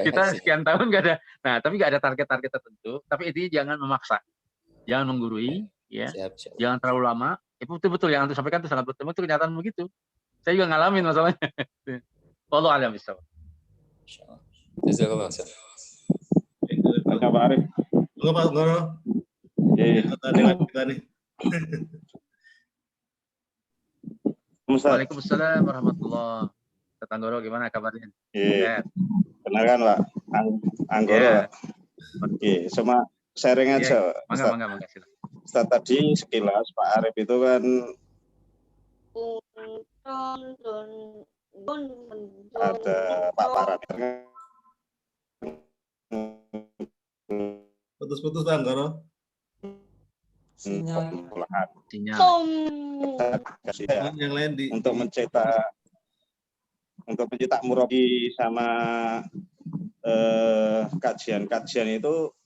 Kita sekian tahun nggak ada. Nah, tapi nggak ada target-target tertentu. Tapi intinya jangan memaksa, jangan menggurui, ya. Jangan terlalu lama. Itu betul yang antum sampaikan itu sangat betul. Itu kenyataan begitu. Saya juga ngalamin masalahnya. Wallahu a'lam bishawab. Jazakallah. Pak Arif. Enggak Pak Ngoro. Lewat kita nih. Waalaikumsalam warahmatullahi wabarakatuh. Tanggoro gimana kabarnya? Iya. Benar kan Pak? Anggoro. Yeah. Oke, cuma sharing aja. Mangga. Ustaz tadi sekilas Pak Arif itu kan ada paparan Putus-putus Pak Anggoro. Sinyal. Sinyal. Yang lain di untuk mencetak murabi sama kajian itu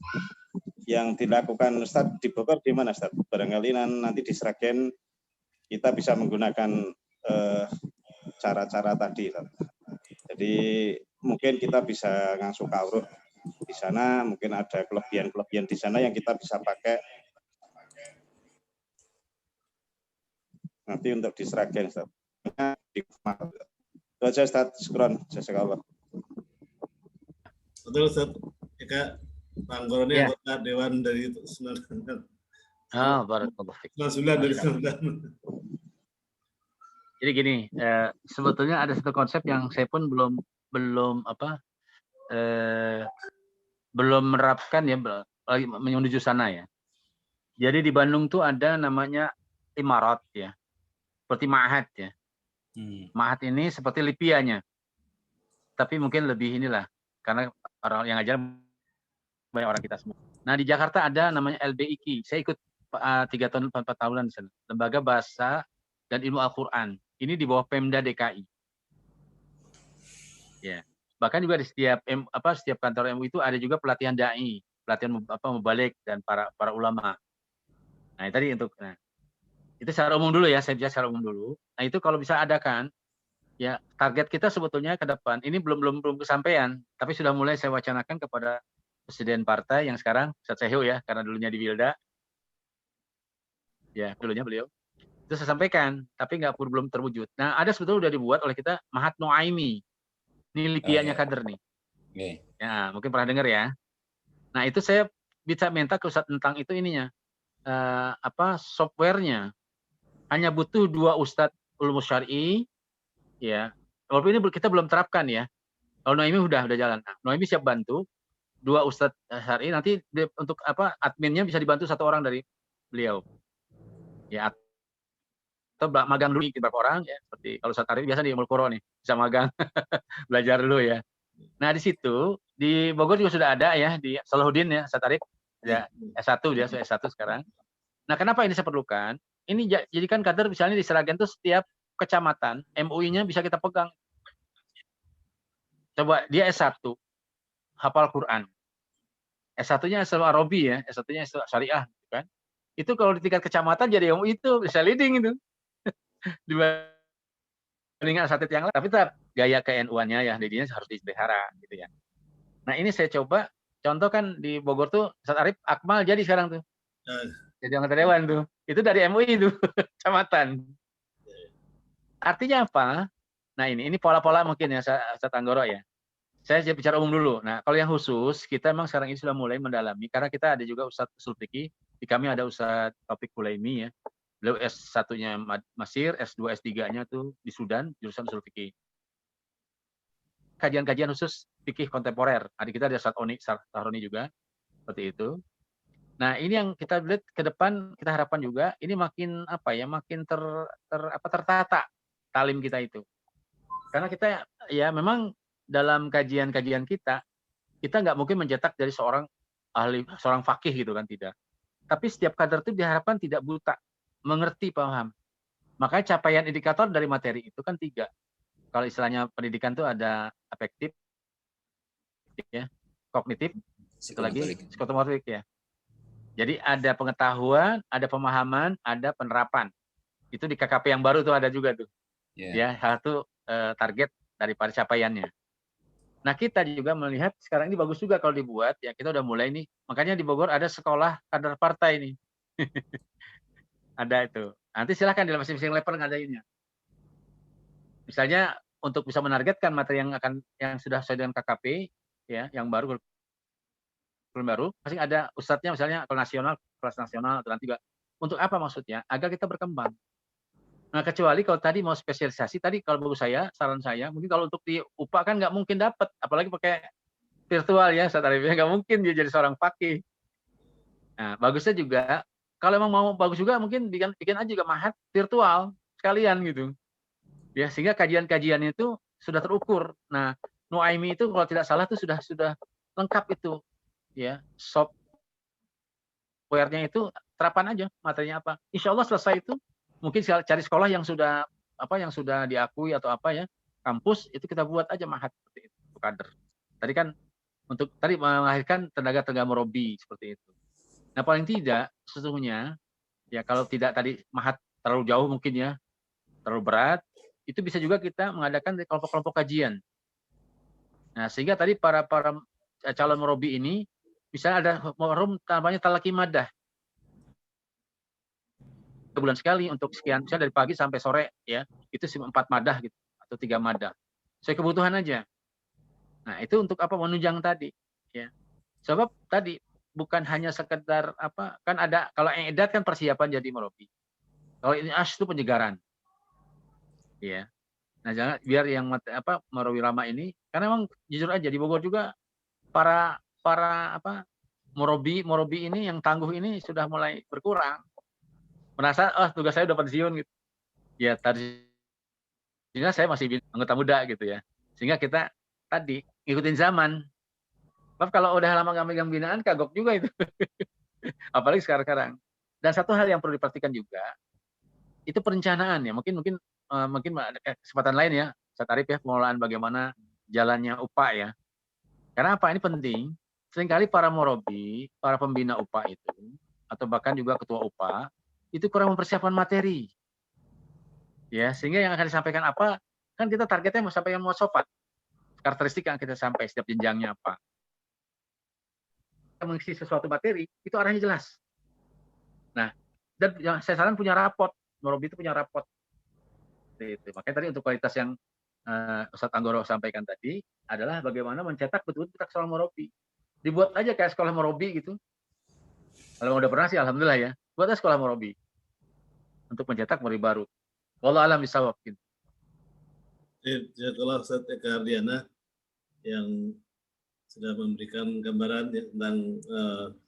yang dilakukan Ustaz di Bogor di mana Ustaz? Barangkali nanti di Sragen kita bisa menggunakan cara-cara tadi Ustaz. Jadi mungkin kita bisa ngasuh kawruh di sana, mungkin ada kelebihan-kelebihan di sana yang kita bisa pakai nanti untuk di Sragen Ustaz. Itu aja Ustaz, syukron, jazakallah. betul Ustaz. Eka Pak Anggoro ini Ya. anggota Dewan dari 99 Barakallahu fiik. dari 99. Jadi gini, sebetulnya ada satu konsep yang saya pun belum menerapkan ya, lagi menuju sana ya. Jadi di Bandung tuh ada namanya imarat ya, seperti ma'had ya. Ma'had ini seperti Lipianya, tapi mungkin lebih inilah, karena orang yang ngajar banyak orang kita semua. Nah di Jakarta ada namanya LBIQ, saya ikut 3 tahun 4 tahunan di sana, Lembaga Bahasa dan Ilmu Al-Quran. Ini di bawah Pemda DKI. Ya, bahkan juga di setiap kantor MUI itu ada juga pelatihan dai, pelatihan mubalik dan para ulama. Nah, tadi itu secara umum dulu ya, saya bicara secara umum dulu. Nah, itu kalau bisa adakan ya, target kita sebetulnya ke depan ini belum kesampaian, tapi sudah mulai saya wacanakan kepada Presiden partai yang sekarang Ustaz Sehu ya, karena dulunya di Wilda. Ya, dulunya beliau. Itu saya sampaikan, tapi belum terwujud. Nah, ada sebetulnya sudah dibuat oleh kita Mahat Noaimi. Ini Lipianya kader nih. Ya, mungkin pernah dengar ya. Nah, itu saya bisa minta ke Ustaz tentang itu ininya. Softwarenya. Hanya butuh 2 Ustadz ulum syar'i ya. Walaupun ini kita belum terapkan ya. Kalau Noaimi udah jalan. Nah, Noaimi siap bantu 2 Ustadz syar'i, nanti untuk adminnya bisa dibantu 1 orang dari beliau. Ya, atau magang dulu beberapa orang ya, seperti kalau Ustaz Arif biasa di Ummul Qura nih, bisa magang belajar dulu ya. Nah di situ di Bogor juga sudah ada ya, di Salahuddin ya, Ustaz Arif ya, S1 dia sudah S1 sekarang. Nah kenapa ini saya perlukan? Ini jadikan kader misalnya di Sragen tuh setiap kecamatan MUI-nya bisa kita pegang. Coba dia S1 hafal Quran, S1-nya S1 Arabi ya, S1-nya S1 Syariah kan. Itu kalau di tingkat kecamatan jadi MUI itu bisa leading itu. Dibandingkan asatid yang lain, tapi tetap gaya ke-NU-nya ya, jadinya harus dipelihara gitu ya. Nah ini saya coba, contoh kan di Bogor tuh Ustaz Arif Akmal jadi sekarang tuh, jadi anggota dewan tuh, itu dari MUI tuh, kecamatan. Artinya apa? Nah ini pola-pola mungkin ya Ustaz Anggoro ya. Saya bicara umum dulu. Nah kalau yang khusus, kita memang sekarang ini sudah mulai mendalami, karena kita ada juga Ustaz Usul Fikih, di kami ada Ustaz Taufik Kulaimi ya. Beliau S1-nya Mesir, S2, S3-nya tuh di Sudan, jurusan usul fikih. Kajian-kajian khusus fikih kontemporer. Adik kita ada Ustaz Oni Sahroni juga, seperti itu. Nah, ini yang kita lihat ke depan, kita harapkan juga ini makin makin tertata talim kita itu. Karena kita ya memang dalam kajian-kajian kita nggak mungkin mencetak dari seorang ahli, seorang fakih gitu kan, tidak. Tapi setiap kader itu diharapkan tidak buta, mengerti, paham. Makanya capaian indikator dari materi itu kan 3. Kalau istilahnya pendidikan itu ada afektif, ya, kognitif, itu lagi psikomotorik ya. Jadi ada pengetahuan, ada pemahaman, ada penerapan. Itu di KKP yang baru tuh ada juga tuh. Ya, salah satu target daripada capaiannya. Nah kita juga melihat sekarang ini bagus juga kalau dibuat ya, kita udah mulai nih. Makanya di Bogor ada sekolah kader partai nih. Ada itu. Nanti silahkan di masing-masing level ngadainnya. Misalnya untuk bisa menargetkan materi yang sudah sesuai dengan KKP ya, yang baru masing ada ustadznya, misalnya kalau nasional, kelas nasional, atau nanti juga untuk apa maksudnya? Agar kita berkembang. Nah kecuali kalau tadi mau spesialisasi, tadi kalau bagus saran saya, mungkin kalau untuk di UPA kan nggak mungkin dapat, apalagi pakai virtual ya, Ustaz Arifnya nggak mungkin dia jadi seorang fakih. Nah bagusnya juga kalau emang mau bagus juga mungkin bikin aja juga mahat virtual sekalian gitu. Ya sehingga kajian-kajiannya itu sudah terukur. Nah, Noaimi itu kalau tidak salah itu sudah lengkap itu, ya software-nya itu terapan aja materinya apa. Insya Allah selesai itu mungkin cari sekolah yang sudah yang sudah diakui atau kampus itu kita buat aja mahat seperti itu untuk kader. Tadi kan untuk melahirkan tenaga murabi seperti itu. Nah paling tidak sesungguhnya ya kalau tidak tadi mahat terlalu jauh mungkin ya terlalu berat, itu bisa juga kita mengadakan kelompok-kelompok kajian. Nah sehingga tadi para calon murabi ini bisa ada forum namanya talaki madah. Sebulan sekali untuk sekian, misalnya dari pagi sampai sore ya, itu 4 madah gitu atau 3 madah. Sesuai kebutuhan aja. Nah, itu untuk menunjang tadi ya. Sebab tadi bukan hanya sekedar kan ada kalau edat kan persiapan jadi murabi. Kalau ini itu penyegaran. Ya. Nah, jangan biar yang murabi lama ini karena memang jujur aja di Bogor juga para murabi ini yang tangguh ini sudah mulai berkurang. Merasa tugas saya udah pensiun gitu. Ya tadinya saya masih anggota muda gitu ya. Sehingga kita tadi ngikutin zaman. Sebab kalau udah lama nggak megang binaan kagok juga itu. Apalagi sekarang. Dan satu hal yang perlu diperhatikan juga itu perencanaan ya. Mungkin ada kesempatan lain ya. Saya tarik ya pengelolaan bagaimana jalannya UPA ya. Karena ini penting. Seringkali para murabi, para pembina UPA itu atau bahkan juga ketua UPA itu kurang mempersiapkan materi. Ya, sehingga yang akan disampaikan kan kita targetnya mau sampaikan muasofat. Karakteristik yang kita sampai setiap jenjangnya apa. Kita mengisi sesuatu materi, itu arahnya jelas. Nah, dan yang saya saran punya rapot. Murabi itu punya rapot. Itu. Makanya tadi untuk kualitas yang Ustadz Anggoro sampaikan tadi adalah bagaimana mencetak betul-betul kita sekolah murabi. Dibuat aja kayak sekolah murabi gitu. Kalau udah pernah sih alhamdulillah ya. Buat aja sekolah murabi. Untuk mencetak murid baru. Wallahu a'lam bishawab. Jazakallah Ustaz Eka Ardiana yang sudah memberikan gambaran ya, tentang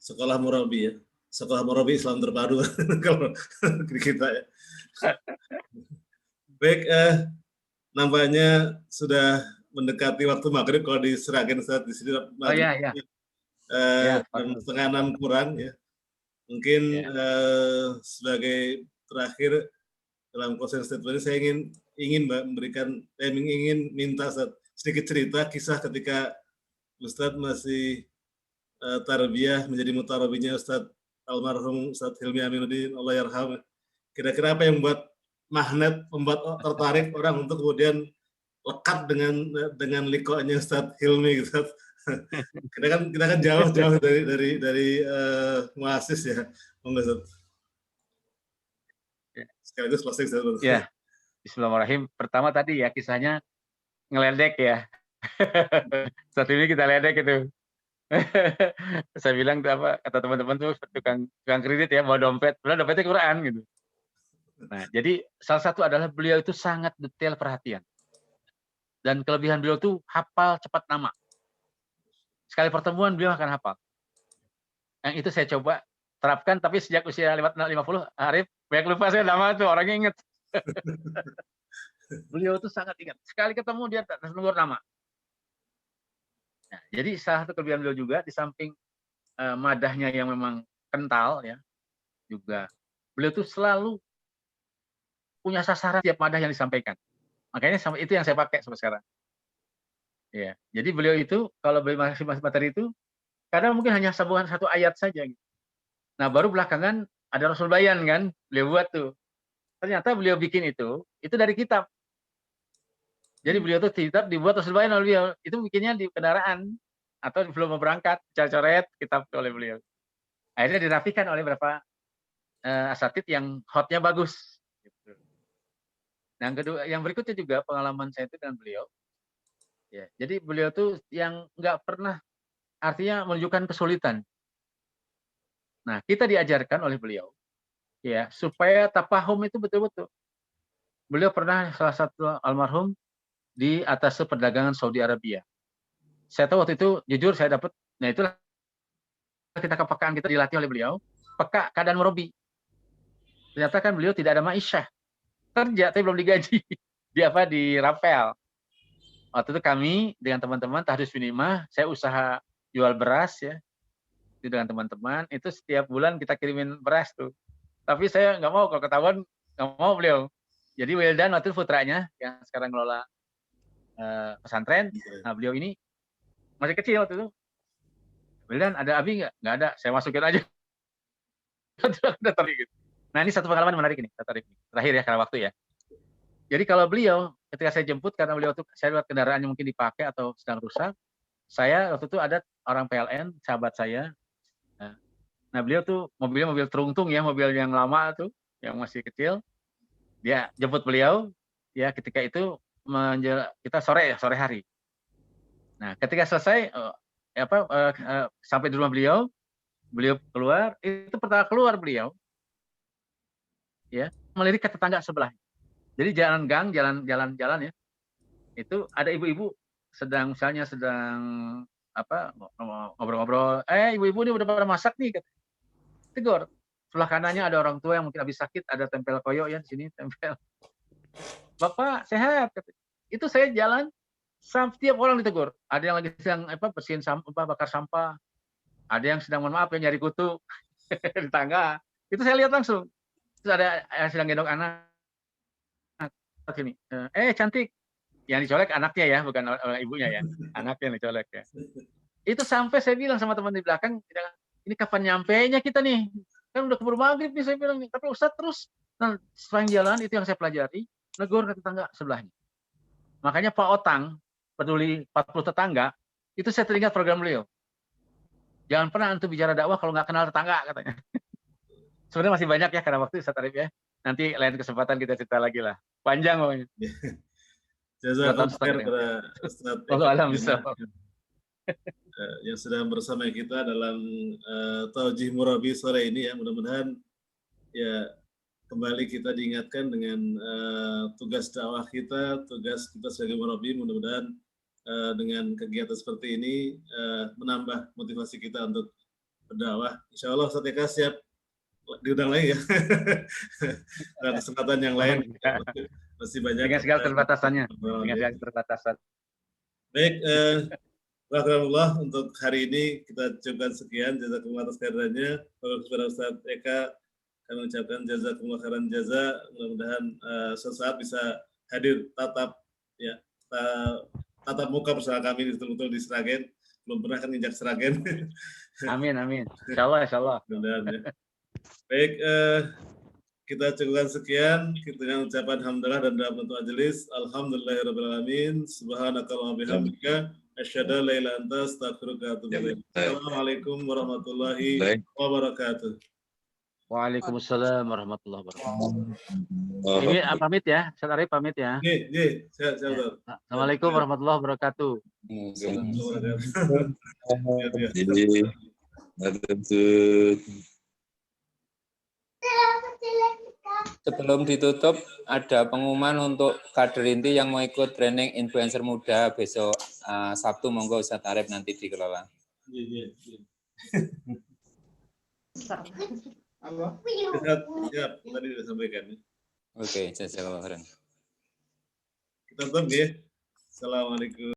sekolah murabi ya. Sekolah murabi Islam terpadu kalau di kita ya. Baik, nampaknya sudah mendekati waktu maghrib kalau di Seragen Ustaz di sini. Iya. Jam 5:30 kurang ya. Mungkin sebagai terakhir dalam closing statement ini saya ingin minta sedikit cerita kisah ketika Ustadz masih tarbiyah menjadi mutarabinya Ustadz almarhum Ustadz Hilmi Aminuddin Allah yarham. Kira-kira apa yang membuat tertarik orang untuk kemudian lekat dengan likonya Ustadz Hilmi gitu. kita kan jauh dari muasis ya. Sekaligus closing statement. Ya. Bismillahirrahmanirrahim. Pertama tadi ya kisahnya ngeledek ya. Saat ini kita ledek itu. Saya bilang kata teman-teman tuh tukang kredit ya, bawa dompet. Padahal dompetnya Quran gitu. Nah, jadi salah satu adalah beliau itu sangat detail perhatian. Dan kelebihan beliau tuh hafal cepat nama. Sekali pertemuan beliau akan hafal. Yang itu saya coba terapkan, tapi sejak usia 50, Arif, banyak lupa saya nama tuh, orangnya inget. Beliau tuh sangat ingat. Sekali ketemu dia tersebut nama. Nah, jadi salah satu kelebihan beliau juga, di samping madahnya yang memang kental, ya, juga beliau tuh selalu punya sasaran tiap madah yang disampaikan. Makanya itu yang saya pakai sampai sekarang. Ya, jadi beliau itu kalau beliau masih materi itu, kadang mungkin hanya sambungan satu ayat saja. Gitu. Nah, baru belakangan ada Rasul Bayan kan, beliau buat tuh. Ternyata beliau bikin itu dari kitab. Jadi beliau tuh kitab dibuat Rasul Bayan oleh beliau. Itu bikinnya di kendaraan atau belum mau berangkat, coret kitab oleh beliau. Akhirnya dirapikan oleh beberapa asatid yang hotnya bagus. Gitu. Yang kedua, yang berikutnya juga pengalaman saya itu dengan beliau. Ya, jadi beliau tuh yang nggak pernah artinya menunjukkan kesulitan. Nah, kita diajarkan oleh beliau, ya, supaya tafahum itu betul-betul. Beliau pernah salah satu almarhum di atas perdagangan Saudi Arabia. Saya tahu waktu itu, jujur saya dapat, nah itulah kepekaan kita dilatih oleh beliau, peka keadaan murabi. Ternyata kan beliau tidak ada ma'isyah. Kerja, tapi belum digaji. Di Rapel. Waktu itu kami dengan teman-teman Tahdus Binimah, saya usaha jual beras ya, itu dengan teman-teman, itu setiap bulan kita kirimin beras tuh. Tapi saya nggak mau, kalau ketahuan nggak mau beliau. Jadi Wildan waktu itu putranya yang sekarang ngelola pesantren. Nah beliau ini masih kecil waktu itu. Wildan ada abi nggak? Nggak ada. Saya masukin aja. Udah tarik gitu. Nah ini satu pengalaman menarik ini. Terakhir ya karena waktu ya. Jadi kalau beliau ketika saya jemput karena beliau tuh saya lihat kendaraannya mungkin dipakai atau sedang rusak. Saya waktu itu ada orang PLN sahabat saya. Nah beliau tuh mobilnya mobil teruntung ya, mobil yang lama tuh, yang masih kecil. Dia jemput beliau, ya ketika itu kita sore hari. Nah ketika selesai sampai di rumah beliau keluar, itu pertama keluar beliau, ya melirik ke tetangga sebelah. Jadi jalan gang, jalan ya, itu ada ibu-ibu sedang ngobrol-ngobrol. Ibu-ibu ini udah pada masak nih, tegur. Sebelah kanannya ada orang tua yang mungkin habis sakit, ada tempel koyo ya di sini, tempel. Bapak sehat. Itu saya jalan, setiap orang ditegur. Ada yang lagi sedang bersihin sampah, bakar sampah. Ada yang sedang mohon maaf nyari kutu di tangga. Itu saya lihat langsung. Terus ada yang sedang gendong anak. Sini. Cantik. Yang dicolek anaknya ya, bukan ibunya ya. Anaknya yang dicolek ya. Itu sampai saya bilang sama teman di belakang, ini kapan nyampenya kita nih? Kan udah keburu maghrib nih saya bilang. Tapi Ustadz terus. Nah, sepanjang jalan itu yang saya pelajari, negur ke tetangga sebelahnya. Makanya Pak Otang, peduli 40 tetangga, itu saya teringat program beliau. Jangan pernah antum bicara dakwah kalau nggak kenal tetangga, katanya. Sebenarnya masih banyak ya, karena waktu Ustaz Arif ya. Nanti lain kesempatan kita cerita lagi lah. Panjang pokoknya. Jazakallah khair kepada Ustaz Eka yang sudah bersama kita dalam Taujih Murabi sore ini ya. Mudah-mudahan ya kembali kita diingatkan dengan tugas dakwah kita, tugas kita sebagai murabi. Mudah-mudahan dengan kegiatan seperti ini menambah motivasi kita untuk berdakwah. Insya Allah Ustaz Eka siap diundang lagi ya. Dan kesempatan yang lain masih banyak. Dengan segala keterbatasannya. Dengan segala keterbatasan. Baik, alhamdulillah untuk hari ini kita cukupkan sekian. Jazakumullah atas kehadirannya. Kepada Ustaz Eka kami ucapkan jazakumullah khairan jaza. Mudah-mudahan suatu saat bisa hadir tatap muka bersama kami betul-betul di Sragen. Belum pernah kan injak Sragen. Amin. Insyaallah. Mudah-mudahan ya. Baik, kita cukupkan sekian dengan ucapan hamdalah dan doa penutup majelis. Alhamdulillahirabbil alamin. Subhanakallahumma bihamdika asyhadu an la ilaha illa anta astaghfiruka wa atubu ilaik. Assalamualaikum warahmatullahi wabarakatuh. Waalaikumsalam warahmatullahi wabarakatuh. Ini pamit ya, Ustaz Arif pamit ya. Nggih, siap. Assalamualaikum warahmatullahi wabarakatuh. Sebelum ditutup, ada pengumuman untuk kader inti yang mau ikut training influencer muda besok Sabtu. Monggo Ustaz Arif nanti dikelola. Iya. Siap, tadi sudah sampaikan. Oke, jazakallahu khairan. Kita tutup ya. Assalamualaikum.